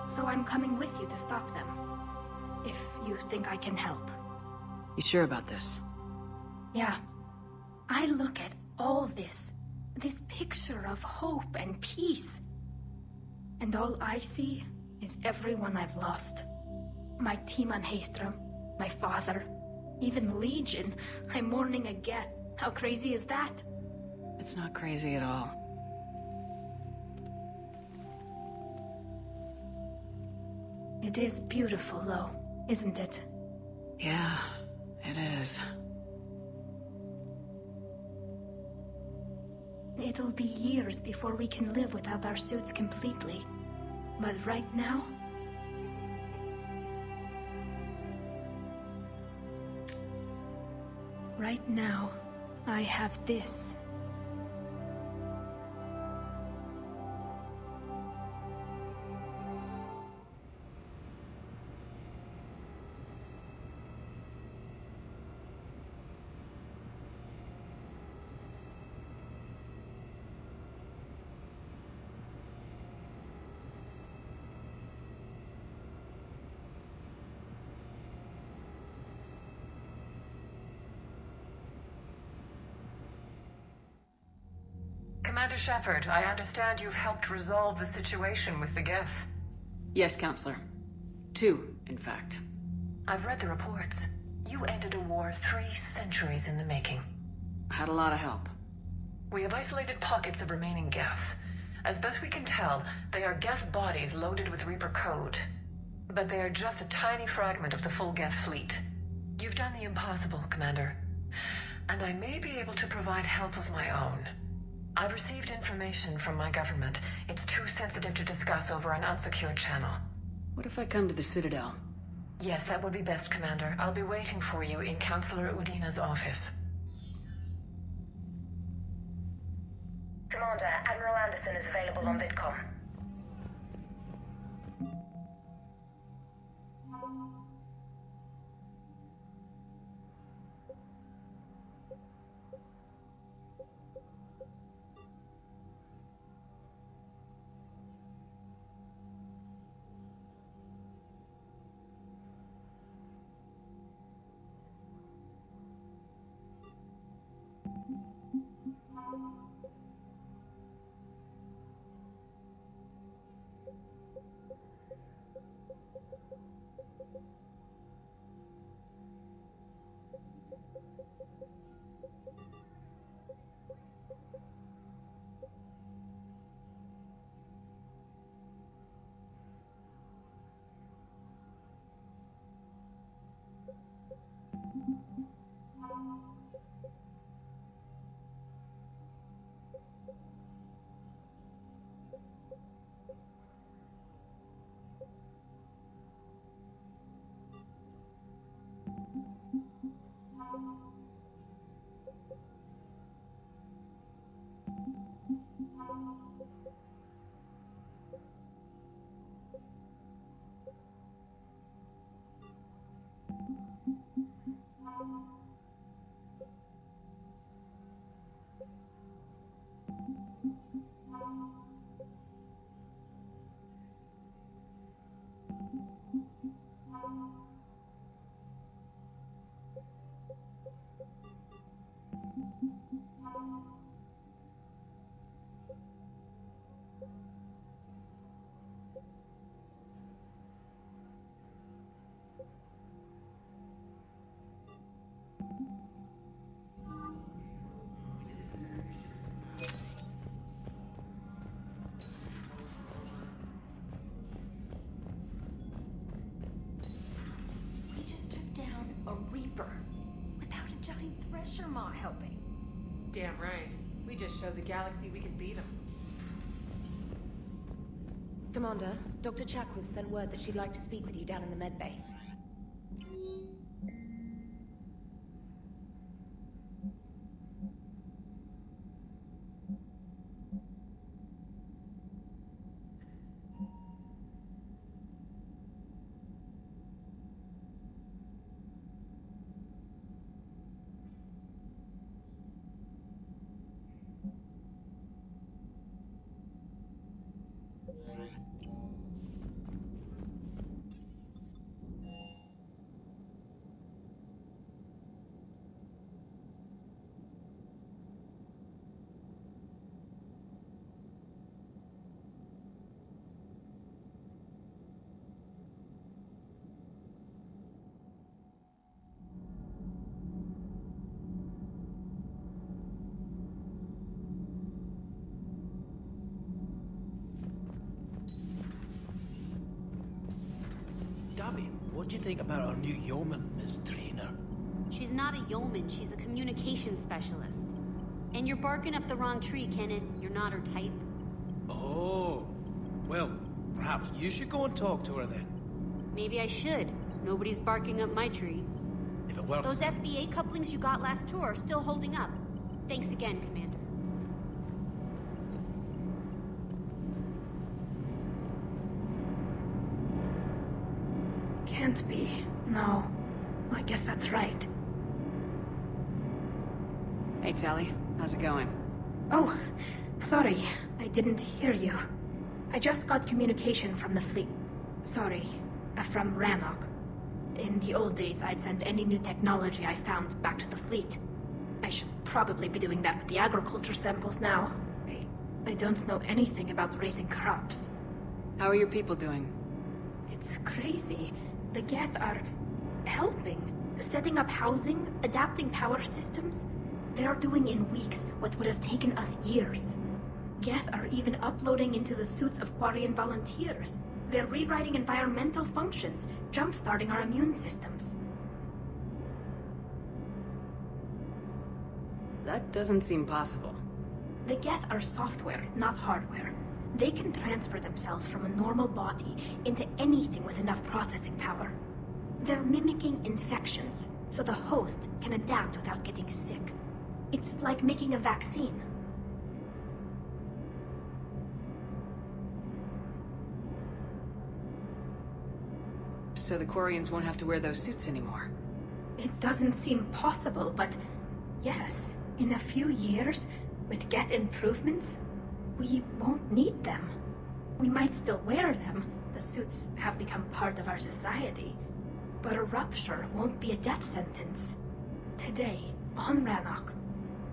So I'm coming with you to stop them. If you think I can help. You sure about this? Yeah. I look at all this picture of hope and peace. And all I see is everyone I've lost. My team on Haestrom, my father, even Legion. I'm mourning a Geth. How crazy is that? It's not crazy at all. It is beautiful, though, isn't it? Yeah, it is. It'll be years before we can live without our suits completely. But right now... Right now, I have this. Commander Shepard, I understand you've helped resolve the situation with the Geth. Yes, Counselor. 2, in fact. I've read the reports. You ended a war 3 centuries in the making. I had a lot of help. We have isolated pockets of remaining Geth. As best we can tell, they are Geth bodies loaded with Reaper code. But they are just a tiny fragment of the full Geth fleet. You've done the impossible, Commander. And I may be able to provide help of my own. I've received information from my government. It's too sensitive to discuss over an unsecured channel. What if I come to the Citadel? Yes, that would be best, Commander. I'll be waiting for you in Counselor Udina's office. Commander, Admiral Anderson is available on VidCom. sure Ma helping. Damn right. We just showed the galaxy we could beat them. Commander, Dr. Chakwas sent word that she'd like to speak with you down in the med bay. Gabby, what do you think about our new yeoman, Miss Trainer? She's not a yeoman, she's a communication specialist. And you're barking up the wrong tree, Kenan. You're not her type. Oh, well, perhaps you should go and talk to her then. Maybe I should. Nobody's barking up my tree. If it works. Those FBA couplings you got last tour are still holding up. Thanks again, Commander. Can't be. No. I guess that's right. Hey, Tally. How's it going? Oh, sorry. I didn't hear you. I just got communication from the fleet. Sorry. From Rannoch. In the old days, I'd send any new technology I found back to the fleet. I should probably be doing that with the agriculture samples now. I don't know anything about raising crops. How are your people doing? It's crazy. The Geth are helping. Setting up housing, adapting power systems. They are doing in weeks what would have taken us years. Geth are even uploading into the suits of Quarian volunteers. They're rewriting environmental functions, jump-starting our immune systems. That doesn't seem possible. The Geth are software, not hardware. They can transfer themselves from a normal body into anything with enough processing power. They're mimicking infections, so the host can adapt without getting sick. It's like making a vaccine. So the Quarians won't have to wear those suits anymore. It doesn't seem possible, but yes, in a few years, with Geth improvements, we won't need them. We might still wear them. The suits have become part of our society. But a rupture won't be a death sentence. Today, on Rannoch,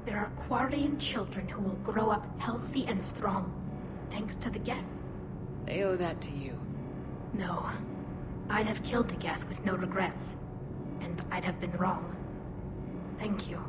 there are Quarian children who will grow up healthy and strong, thanks to the Geth. They owe that to you. No. I'd have killed the Geth with no regrets. And I'd have been wrong. Thank you.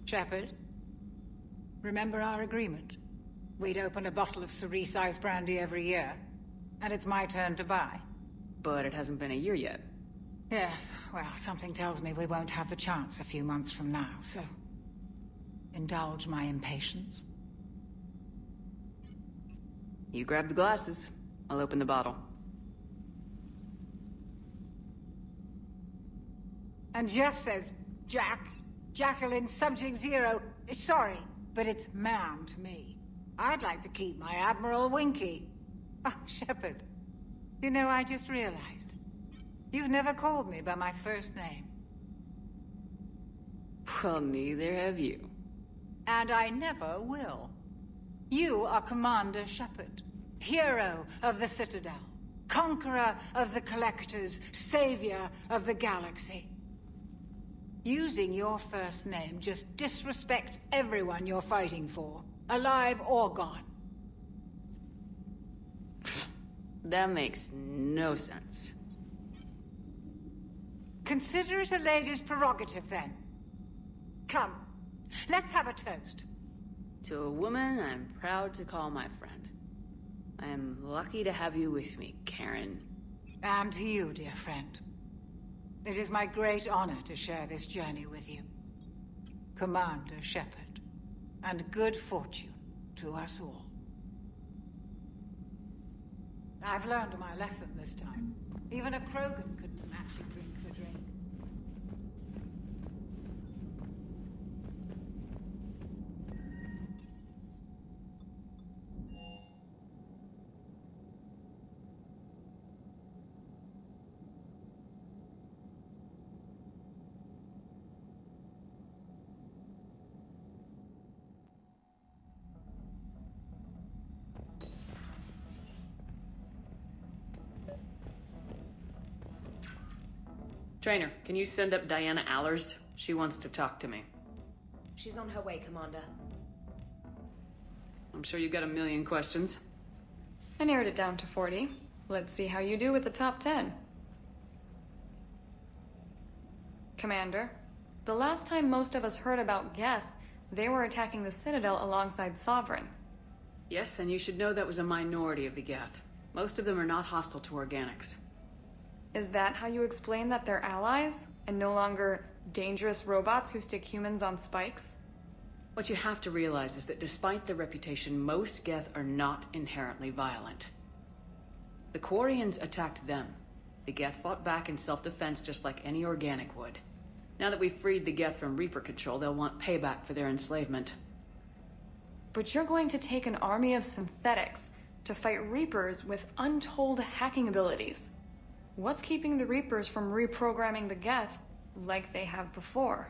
Shepard, remember our agreement? We'd open a bottle of cerise ice brandy every year, and it's my turn to buy. But it hasn't been a year yet. Yes, well, something tells me we won't have the chance a few months from now, so indulge my impatience. You grab the glasses. I'll open the bottle. And Jeff says, Jacqueline Subject Zero. Sorry, but it's ma'am to me. I'd like to keep my Admiral Winky. Oh, Shepard, You know, I just realized. You've never called me by my first name. Well, neither have you. And I never will. You are Commander Shepard, hero of the Citadel, conqueror of the Collectors, savior of the galaxy. Using your first name just disrespects everyone you're fighting for, alive or gone. That makes no sense. Consider it a lady's prerogative, then. Come, let's have a toast. To a woman I'm proud to call my friend. I am lucky to have you with me, Karen. And to you, dear friend. It is my great honor to share this journey with you. Commander Shepard. And good fortune to us all. I've learned my lesson this time. Even a Krogan couldn't match a drink for drink. Trainer, can you send up Diana Allers? She wants to talk to me. She's on her way, Commander. I'm sure you've got a million questions. I narrowed it down to 40. Let's see how you do with the top 10. Commander, the last time most of us heard about Geth, they were attacking the Citadel alongside Sovereign. Yes, and you should know that was a minority of the Geth. Most of them are not hostile to organics. Is that how you explain that they're allies, and no longer dangerous robots who stick humans on spikes? What you have to realize is that despite their reputation, most Geth are not inherently violent. The Quarians attacked them. The Geth fought back in self-defense just like any organic would. Now that we've freed the Geth from Reaper control, they'll want payback for their enslavement. But you're going to take an army of synthetics to fight Reapers with untold hacking abilities. What's keeping the Reapers from reprogramming the Geth like they have before?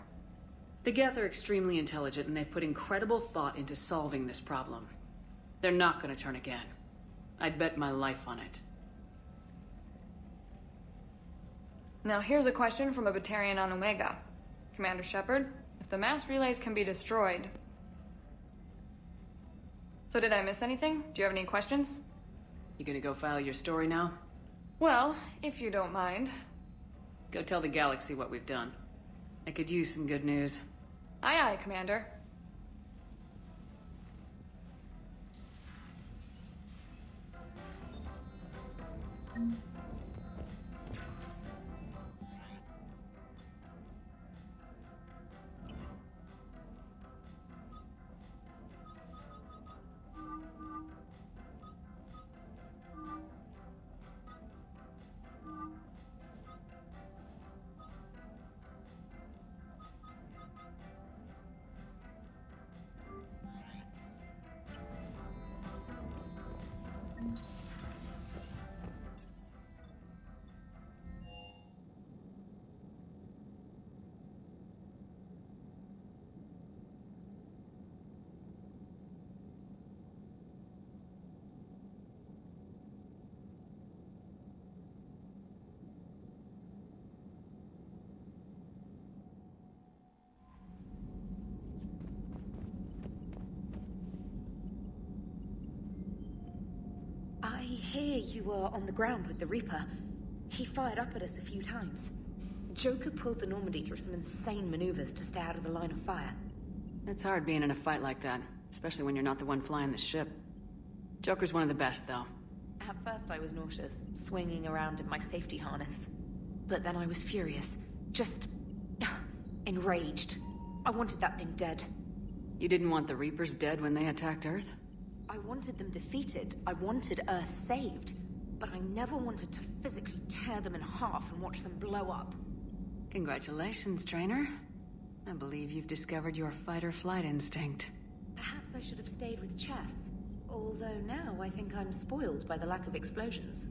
The Geth are extremely intelligent, and they've put incredible thought into solving this problem. They're not going to turn again. I'd bet my life on it. Now here's a question from a Batarian on Omega. Commander Shepard, if the mass relays can be destroyed... So did I miss anything? Do you have any questions? You gonna go file your story now? Well, if you don't mind. Go tell the galaxy what we've done. I could use some good news. Aye aye, Commander. I hear you were on the ground with the Reaper. He fired up at us a few times. Joker pulled the Normandy through some insane maneuvers to stay out of the line of fire. It's hard being in a fight like that, especially when you're not the one flying the ship. Joker's one of the best, though. At first I was nauseous, swinging around in my safety harness. But then I was furious. Just... enraged. I wanted that thing dead. You didn't want the Reapers dead when they attacked Earth? I wanted them defeated. I wanted Earth saved. But I never wanted to physically tear them in half and watch them blow up. Congratulations, Trainer. I believe you've discovered your fight-or-flight instinct. Perhaps I should have stayed with chess. Although now I think I'm spoiled by the lack of explosions.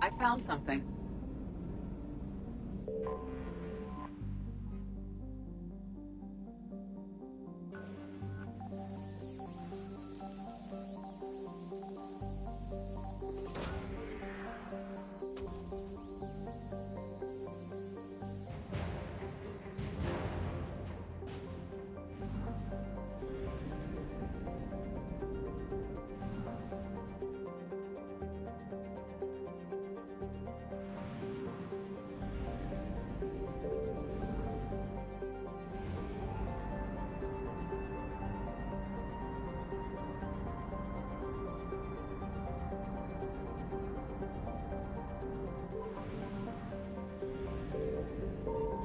I found something.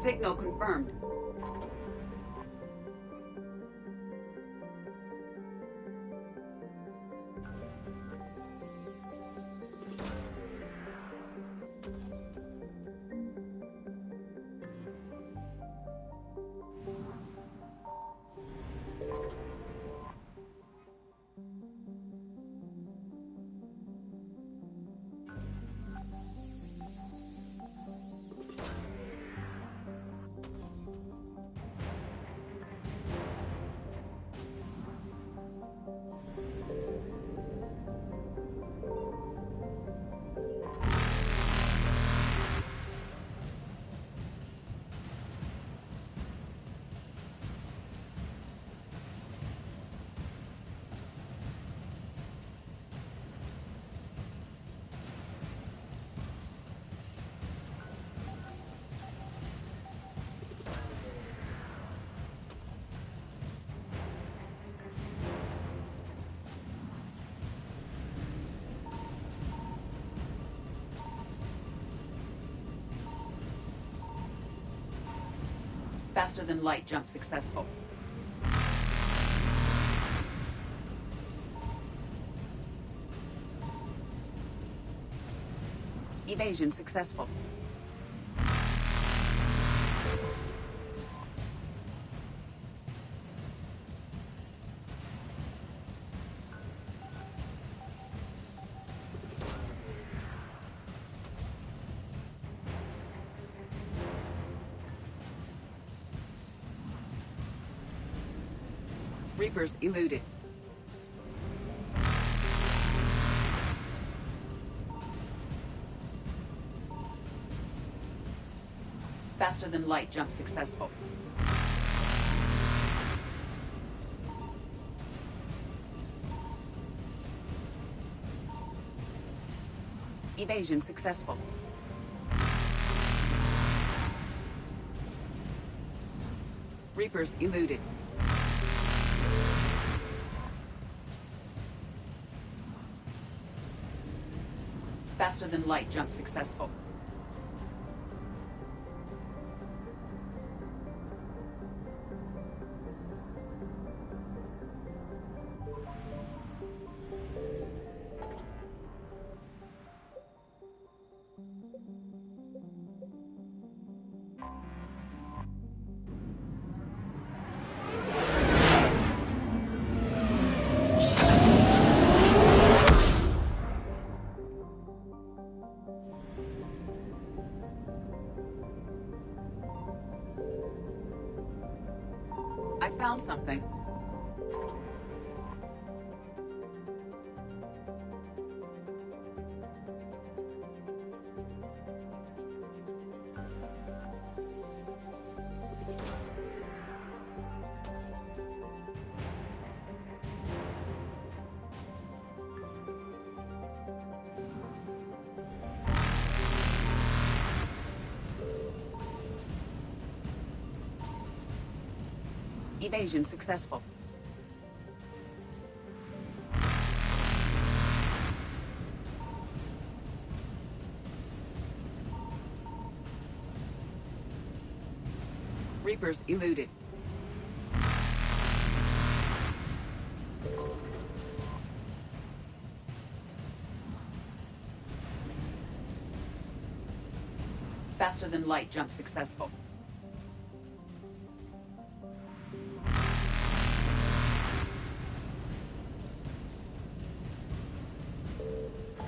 Signal confirmed. Faster than light jump successful. Evasion successful. Reapers eluded. Faster than light jump successful. Evasion successful. Reapers eluded. Faster than light jump successful. I found something. Evasion successful. Reapers eluded. Faster than light jump successful.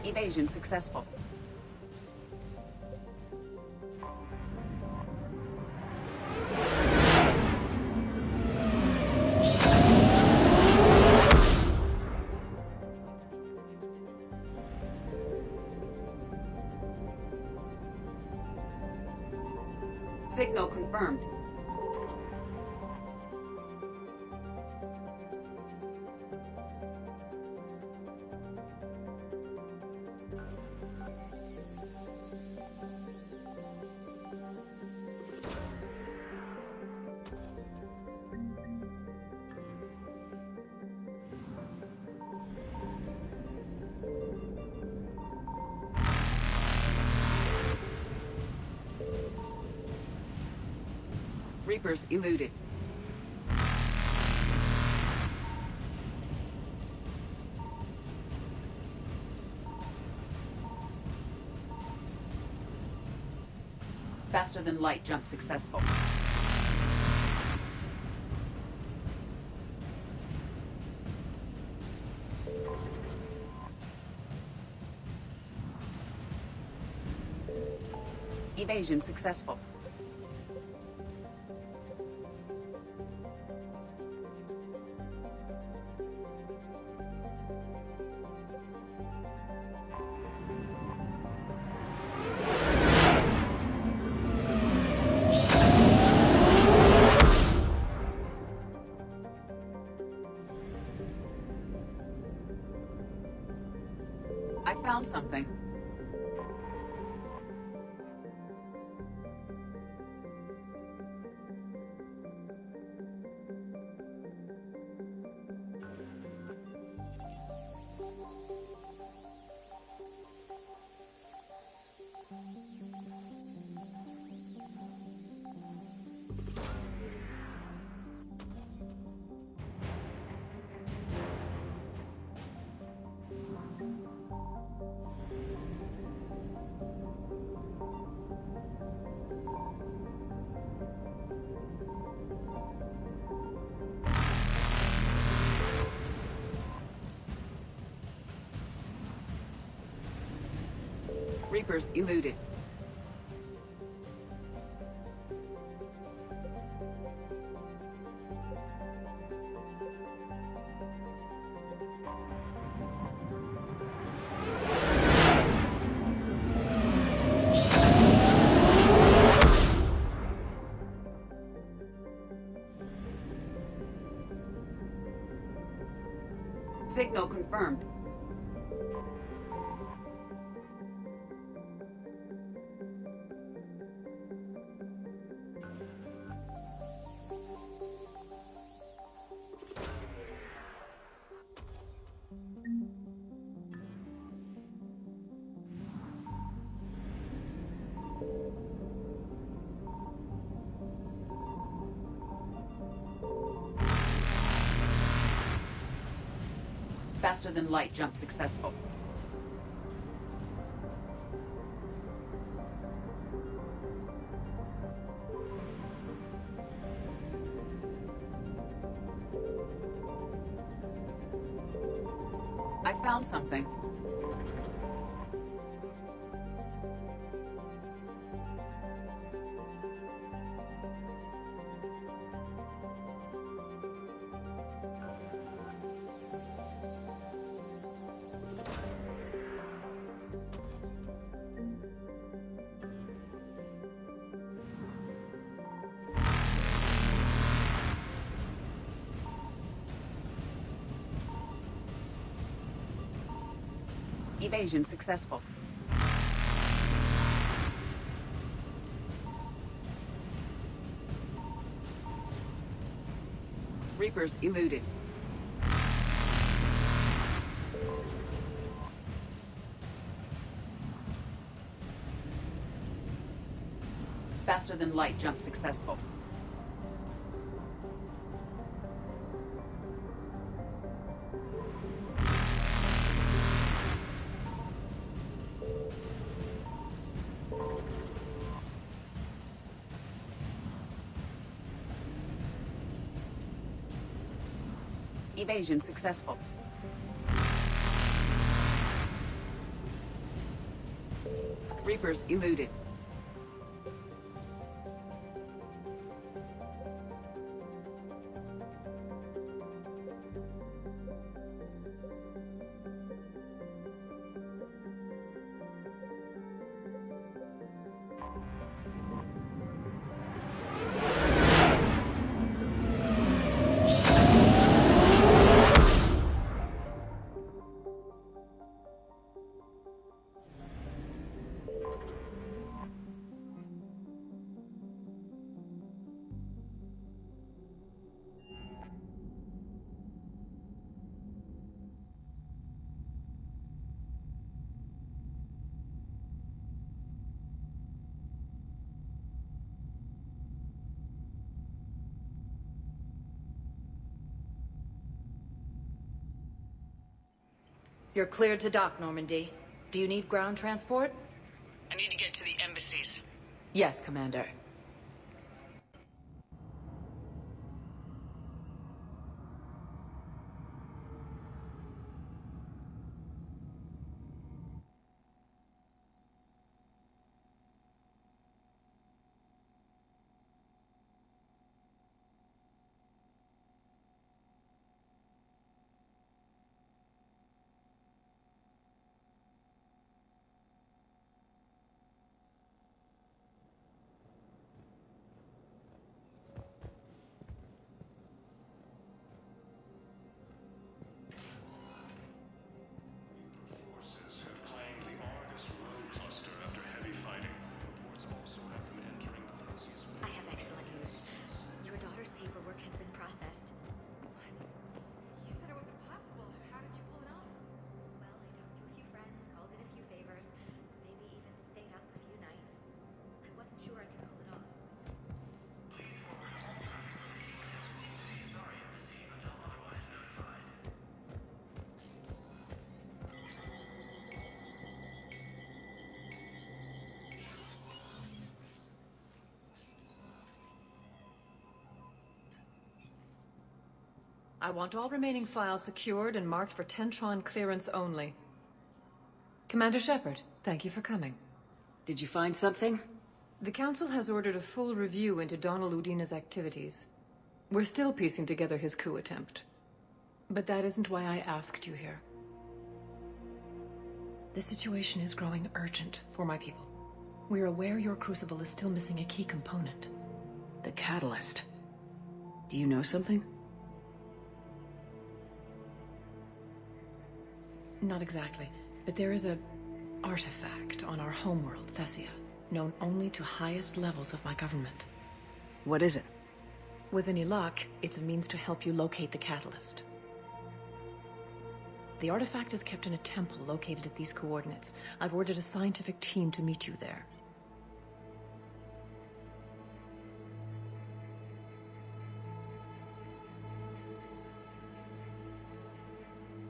Evasion successful. Signal confirmed. Reapers eluded. Faster than light jump successful. Evasion successful. I found something. Reapers eluded. Signal confirmed. Faster than light jump successful. I found something. Evasion successful. Reapers eluded. Faster than light jump successful. Evasion successful. Reapers eluded. You're cleared to dock, Normandy. Do you need ground transport? I need to get to the embassies. Yes, Commander. I have excellent news. Your daughter's paperwork has been processed. You said it was impossible. How did you pull it off? Well, I talked to a few friends, called in a few favors, maybe even stayed up a few nights. I wasn't sure I could pull it off. I want all remaining files secured and marked for Tentron clearance only. Commander Shepard, thank you for coming. Did you find something? The Council has ordered a full review into Donald Udina's activities. We're still piecing together his coup attempt. But that isn't why I asked you here. The situation is growing urgent for my people. We're aware your crucible is still missing a key component. The catalyst. Do you know something? Not exactly, but there is a artifact on our homeworld, Thessia, known only to highest levels of my government. What is it? With any luck, it's a means to help you locate the catalyst. The artifact is kept in a temple located at these coordinates. I've ordered a scientific team to meet you there.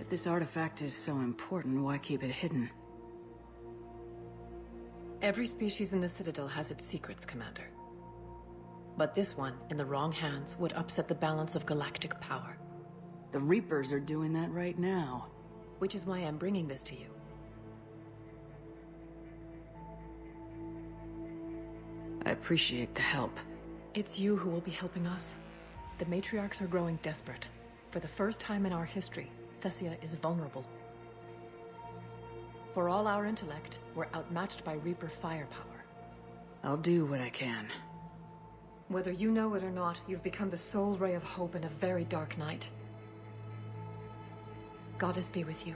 If this artifact is so important, why keep it hidden? Every species in the Citadel has its secrets, Commander. But this one, in the wrong hands, would upset the balance of galactic power. The Reapers are doing that right now. Which is why I'm bringing this to you. I appreciate the help. It's you who will be helping us. The matriarchs are growing desperate. For the first time in our history, Thessia is vulnerable. For all our intellect, we're outmatched by Reaper firepower. I'll do what I can. Whether you know it or not, you've become the sole ray of hope in a very dark night. Goddess be with you.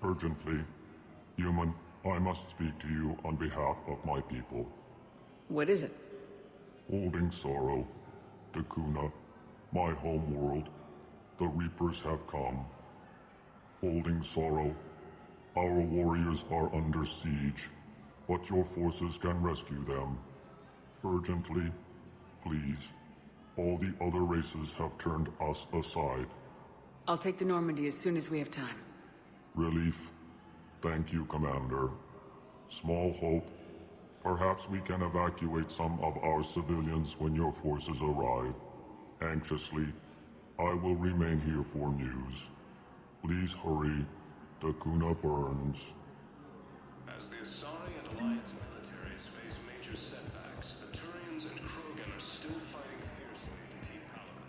Urgently, human, I must speak to you on behalf of my people. What is it? Holding sorrow, Dakuna, my home world, the Reapers have come. Holding sorrow, our warriors are under siege, but your forces can rescue them. Urgently, please. All the other races have turned us aside. I'll take the Normandy as soon as we have time. Relief. Thank you, Commander. Small hope. Perhaps we can evacuate some of our civilians when your forces arrive. Anxiously, I will remain here for news. Please hurry. Dakuna burns. As the Asari and Alliance militaries face major setbacks, the Turians and Krogan are still fighting fiercely to keep Paragon.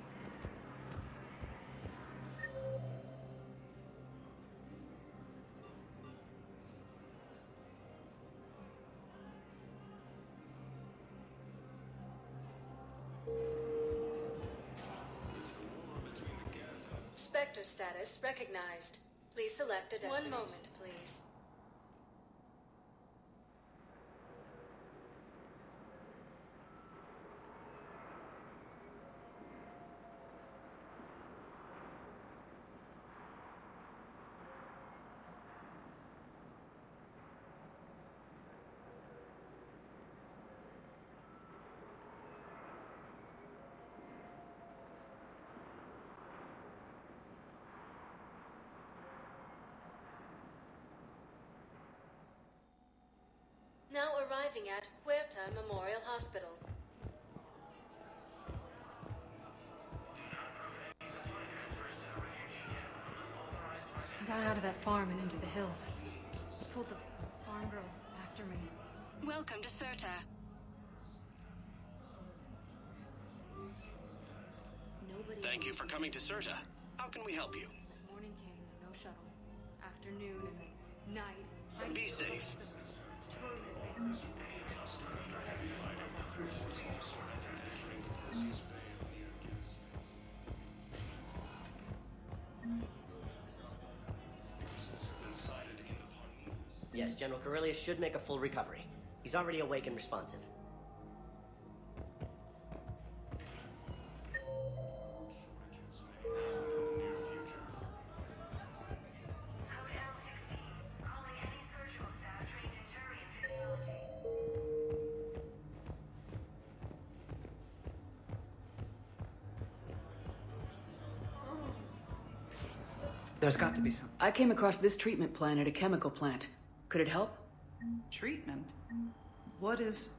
Spectre status recognized. Please select a destination. 1 moment, please. arriving at Huerta Memorial Hospital. I got out of that farm and into the hills. Pulled the farm girl after me. Welcome to Serta. Nobody. Thank you for coming to Serta. How can we help you? Morning came, no shuttle. Afternoon and then night. Be safe. Yes, General Corellius should make a full recovery. He's already awake and responsive. There's got to be some. I came across this treatment plan at a chemical plant. Could it help? Treatment? What is...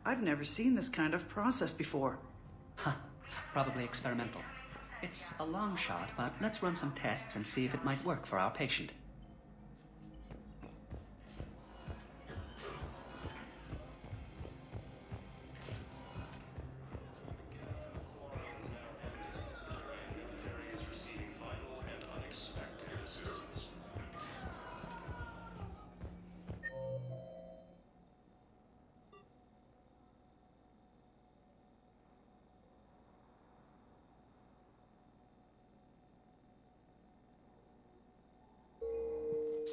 I've never seen this kind of process before. Huh. Probably experimental. It's a long shot, but let's run some tests and see if it might work for our patient.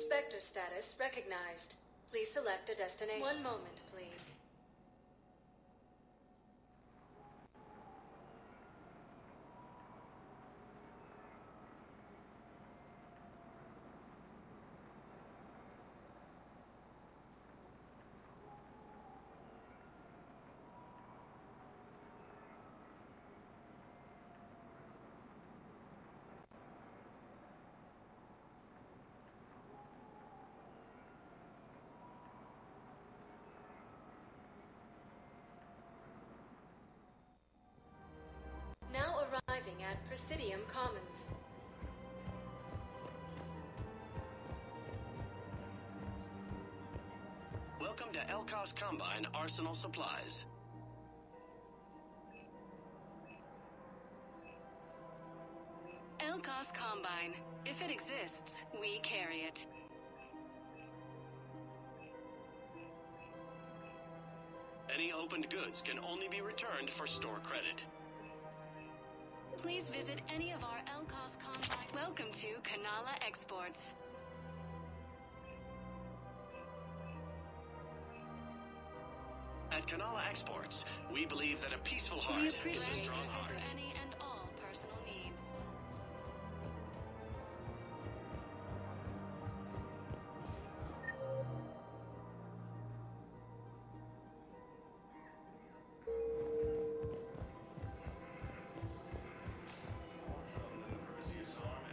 Spectre status recognized. Please select a destination. One moment, please. Now arriving at Presidium Commons. Welcome to Elkos Combine Arsenal Supplies. Elkos Combine. If it exists, we carry it. Any opened goods can only be returned for store credit. Please visit any of our Elkos Combine. Welcome to Kanala Exports. At Kanala Exports, we believe that a peaceful heart We is a appreciate strong heart. assist any and all personal needs.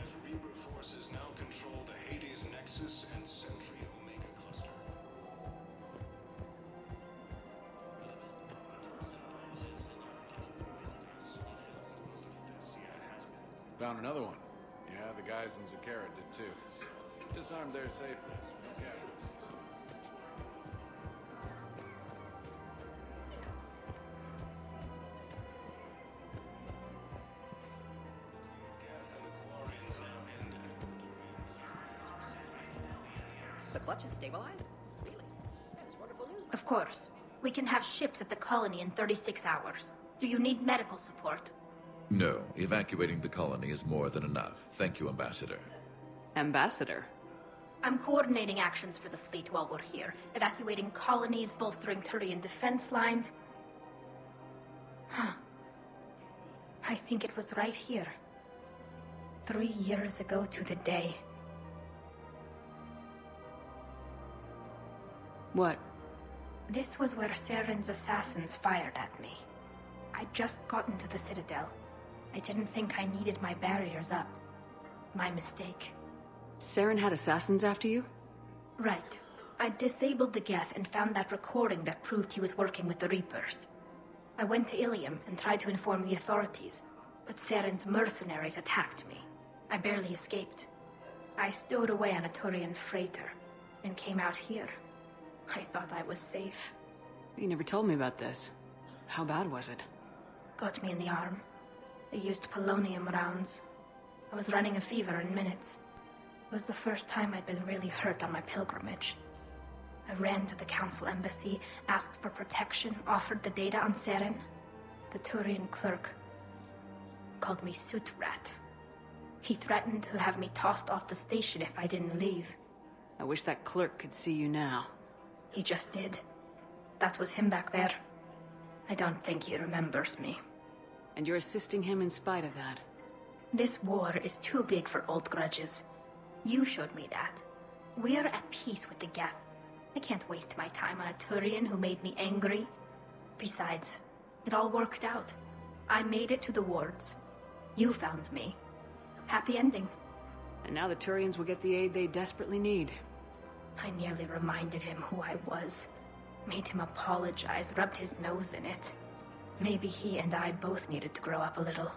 As Reaper forces now control the Hades Nexus and Sentry Omega cluster. Found another one. Yeah, the guys in Zakara did too. Disarmed there safely. No casualties. The clutch is stabilized? Really? That's wonderful news. Of course. We can have ships at the colony in 36 hours. Do you need medical support? No, evacuating the colony is more than enough. Thank you, Ambassador. Ambassador? I'm coordinating actions for the fleet while we're here. Evacuating colonies, bolstering Turian defense lines. Huh. I think it was right here. 3 years ago to the day. What? This was where Saren's assassins fired at me. I'd just gotten to the Citadel. I didn't think I needed my barriers up. My mistake. Saren had assassins after you? Right. I disabled the Geth and found that recording that proved he was working with the Reapers. I went to Ilium and tried to inform the authorities, but Saren's mercenaries attacked me. I barely escaped. I stowed away on a Turian freighter and came out here. I thought I was safe. You never told me about this. How bad was it? Got me in the arm. They used polonium rounds. I was running a fever in minutes. It was the first time I'd been really hurt on my pilgrimage. I ran to the council embassy, asked for protection, offered the data on Seren. The Turian clerk called me Soot Rat. He threatened to have me tossed off the station if I didn't leave. I wish that clerk could see you now. He just did. That was him back there. I don't think he remembers me. And you're assisting him in spite of that. This war is too big for old grudges. You showed me that. We're at peace with the Geth. I can't waste my time on a Turian who made me angry. Besides, it all worked out. I made it to the wards. You found me. Happy ending. And now the Turians will get the aid they desperately need. I nearly reminded him who I was. Made him apologize, rubbed his nose in it. Maybe he and I both needed to grow up a little.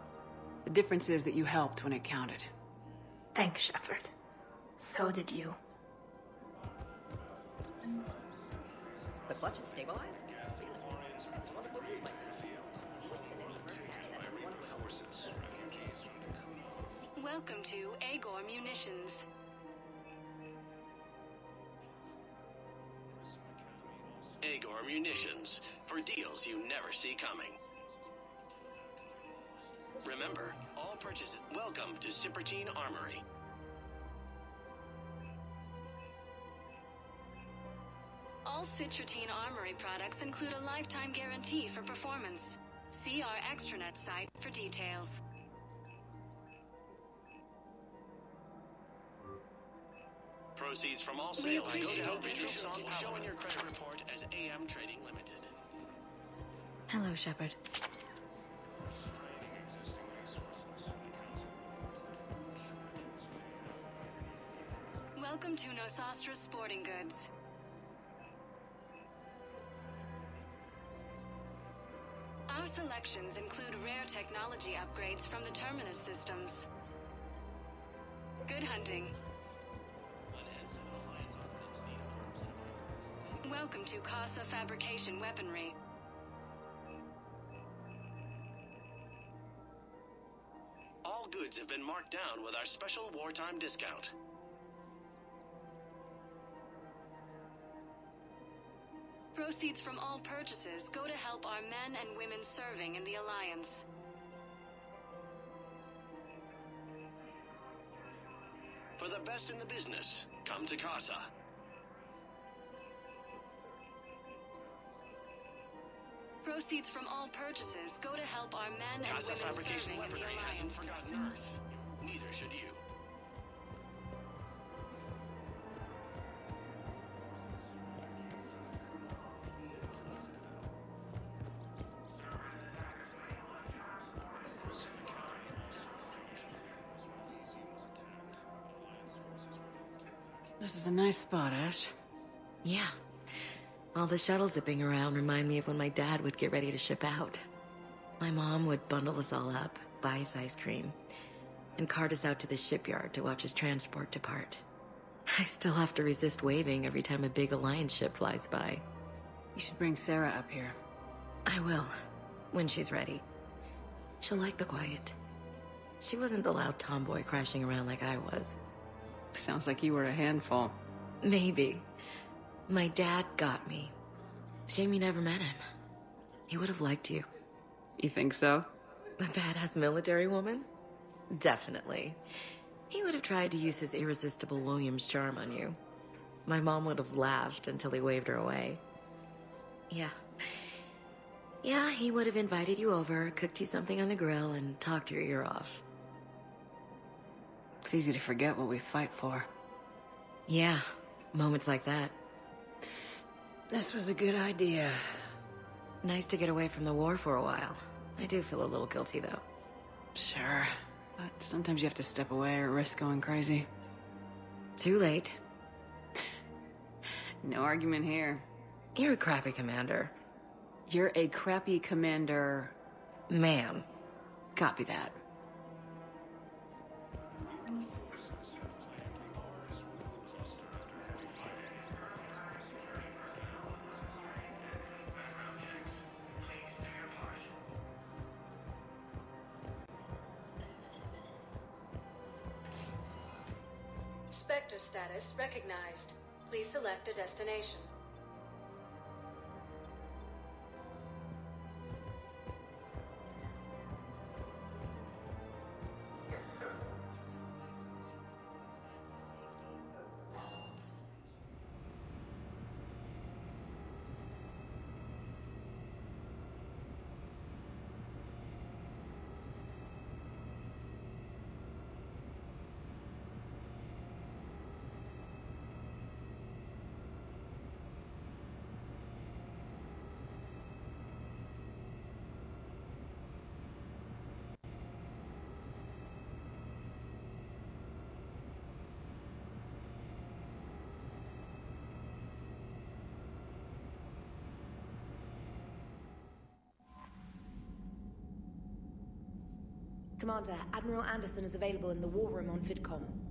The difference is that you helped when it counted. Thanks, Shepard. So did you. The clutch is stabilized? That's wonderful news, my sister. Welcome to Agor Munitions. Agor Munitions, for deals you never see coming. Remember, all purchases... Welcome to Cipertine Armory. All Citrotine Armory products include a lifetime guarantee for performance. See our extranet site for details. Proceeds from all sales go to help Vigilance on Power. Show in your credit report as AM Trading Limited. Hello, Shepard. Welcome to Nosastra Sporting Goods. Our selections include rare technology upgrades from the Terminus systems. Good hunting. Welcome to Casa Fabrication Weaponry. All goods have been marked down with our special wartime discount. Proceeds from all purchases go to help our men and women serving in the Alliance. For the best in the business, come to Casa. Proceeds from all purchases go to help our men and Casa women Fabrication serving in the Weaponry hasn't Alliance. forgotten Earth. Neither should you. This is a nice spot, Ash. Yeah. All the shuttles zipping around remind me of when my dad would get ready to ship out. My mom would bundle us all up, buy us ice cream, and cart us out to the shipyard to watch his transport depart. I still have to resist waving every time a big Alliance ship flies by. You should bring Sarah up here. I will, when she's ready. She'll like the quiet. She wasn't the loud tomboy crashing around like I was. Sounds like you were a handful. Maybe. My dad got me. Shame you never met him. He would have liked you. You think so? A badass military woman? Definitely. He would have tried to use his irresistible Williams charm on you. My mom would have laughed until he waved her away. Yeah. Yeah, he would have invited you over, cooked you something on the grill, and talked your ear off. It's easy to forget what we fight for. Yeah, moments like that. This was a good idea. Nice to get away from the war for a while. I do feel a little guilty, though. Sure, but sometimes you have to step away or risk going crazy. Too late. No argument here. You're a crappy commander. You're a crappy commander... Ma'am. Copy that. Spectre status recognized. Please select a destination. Commander, Admiral Anderson is available in the war room on VidCom.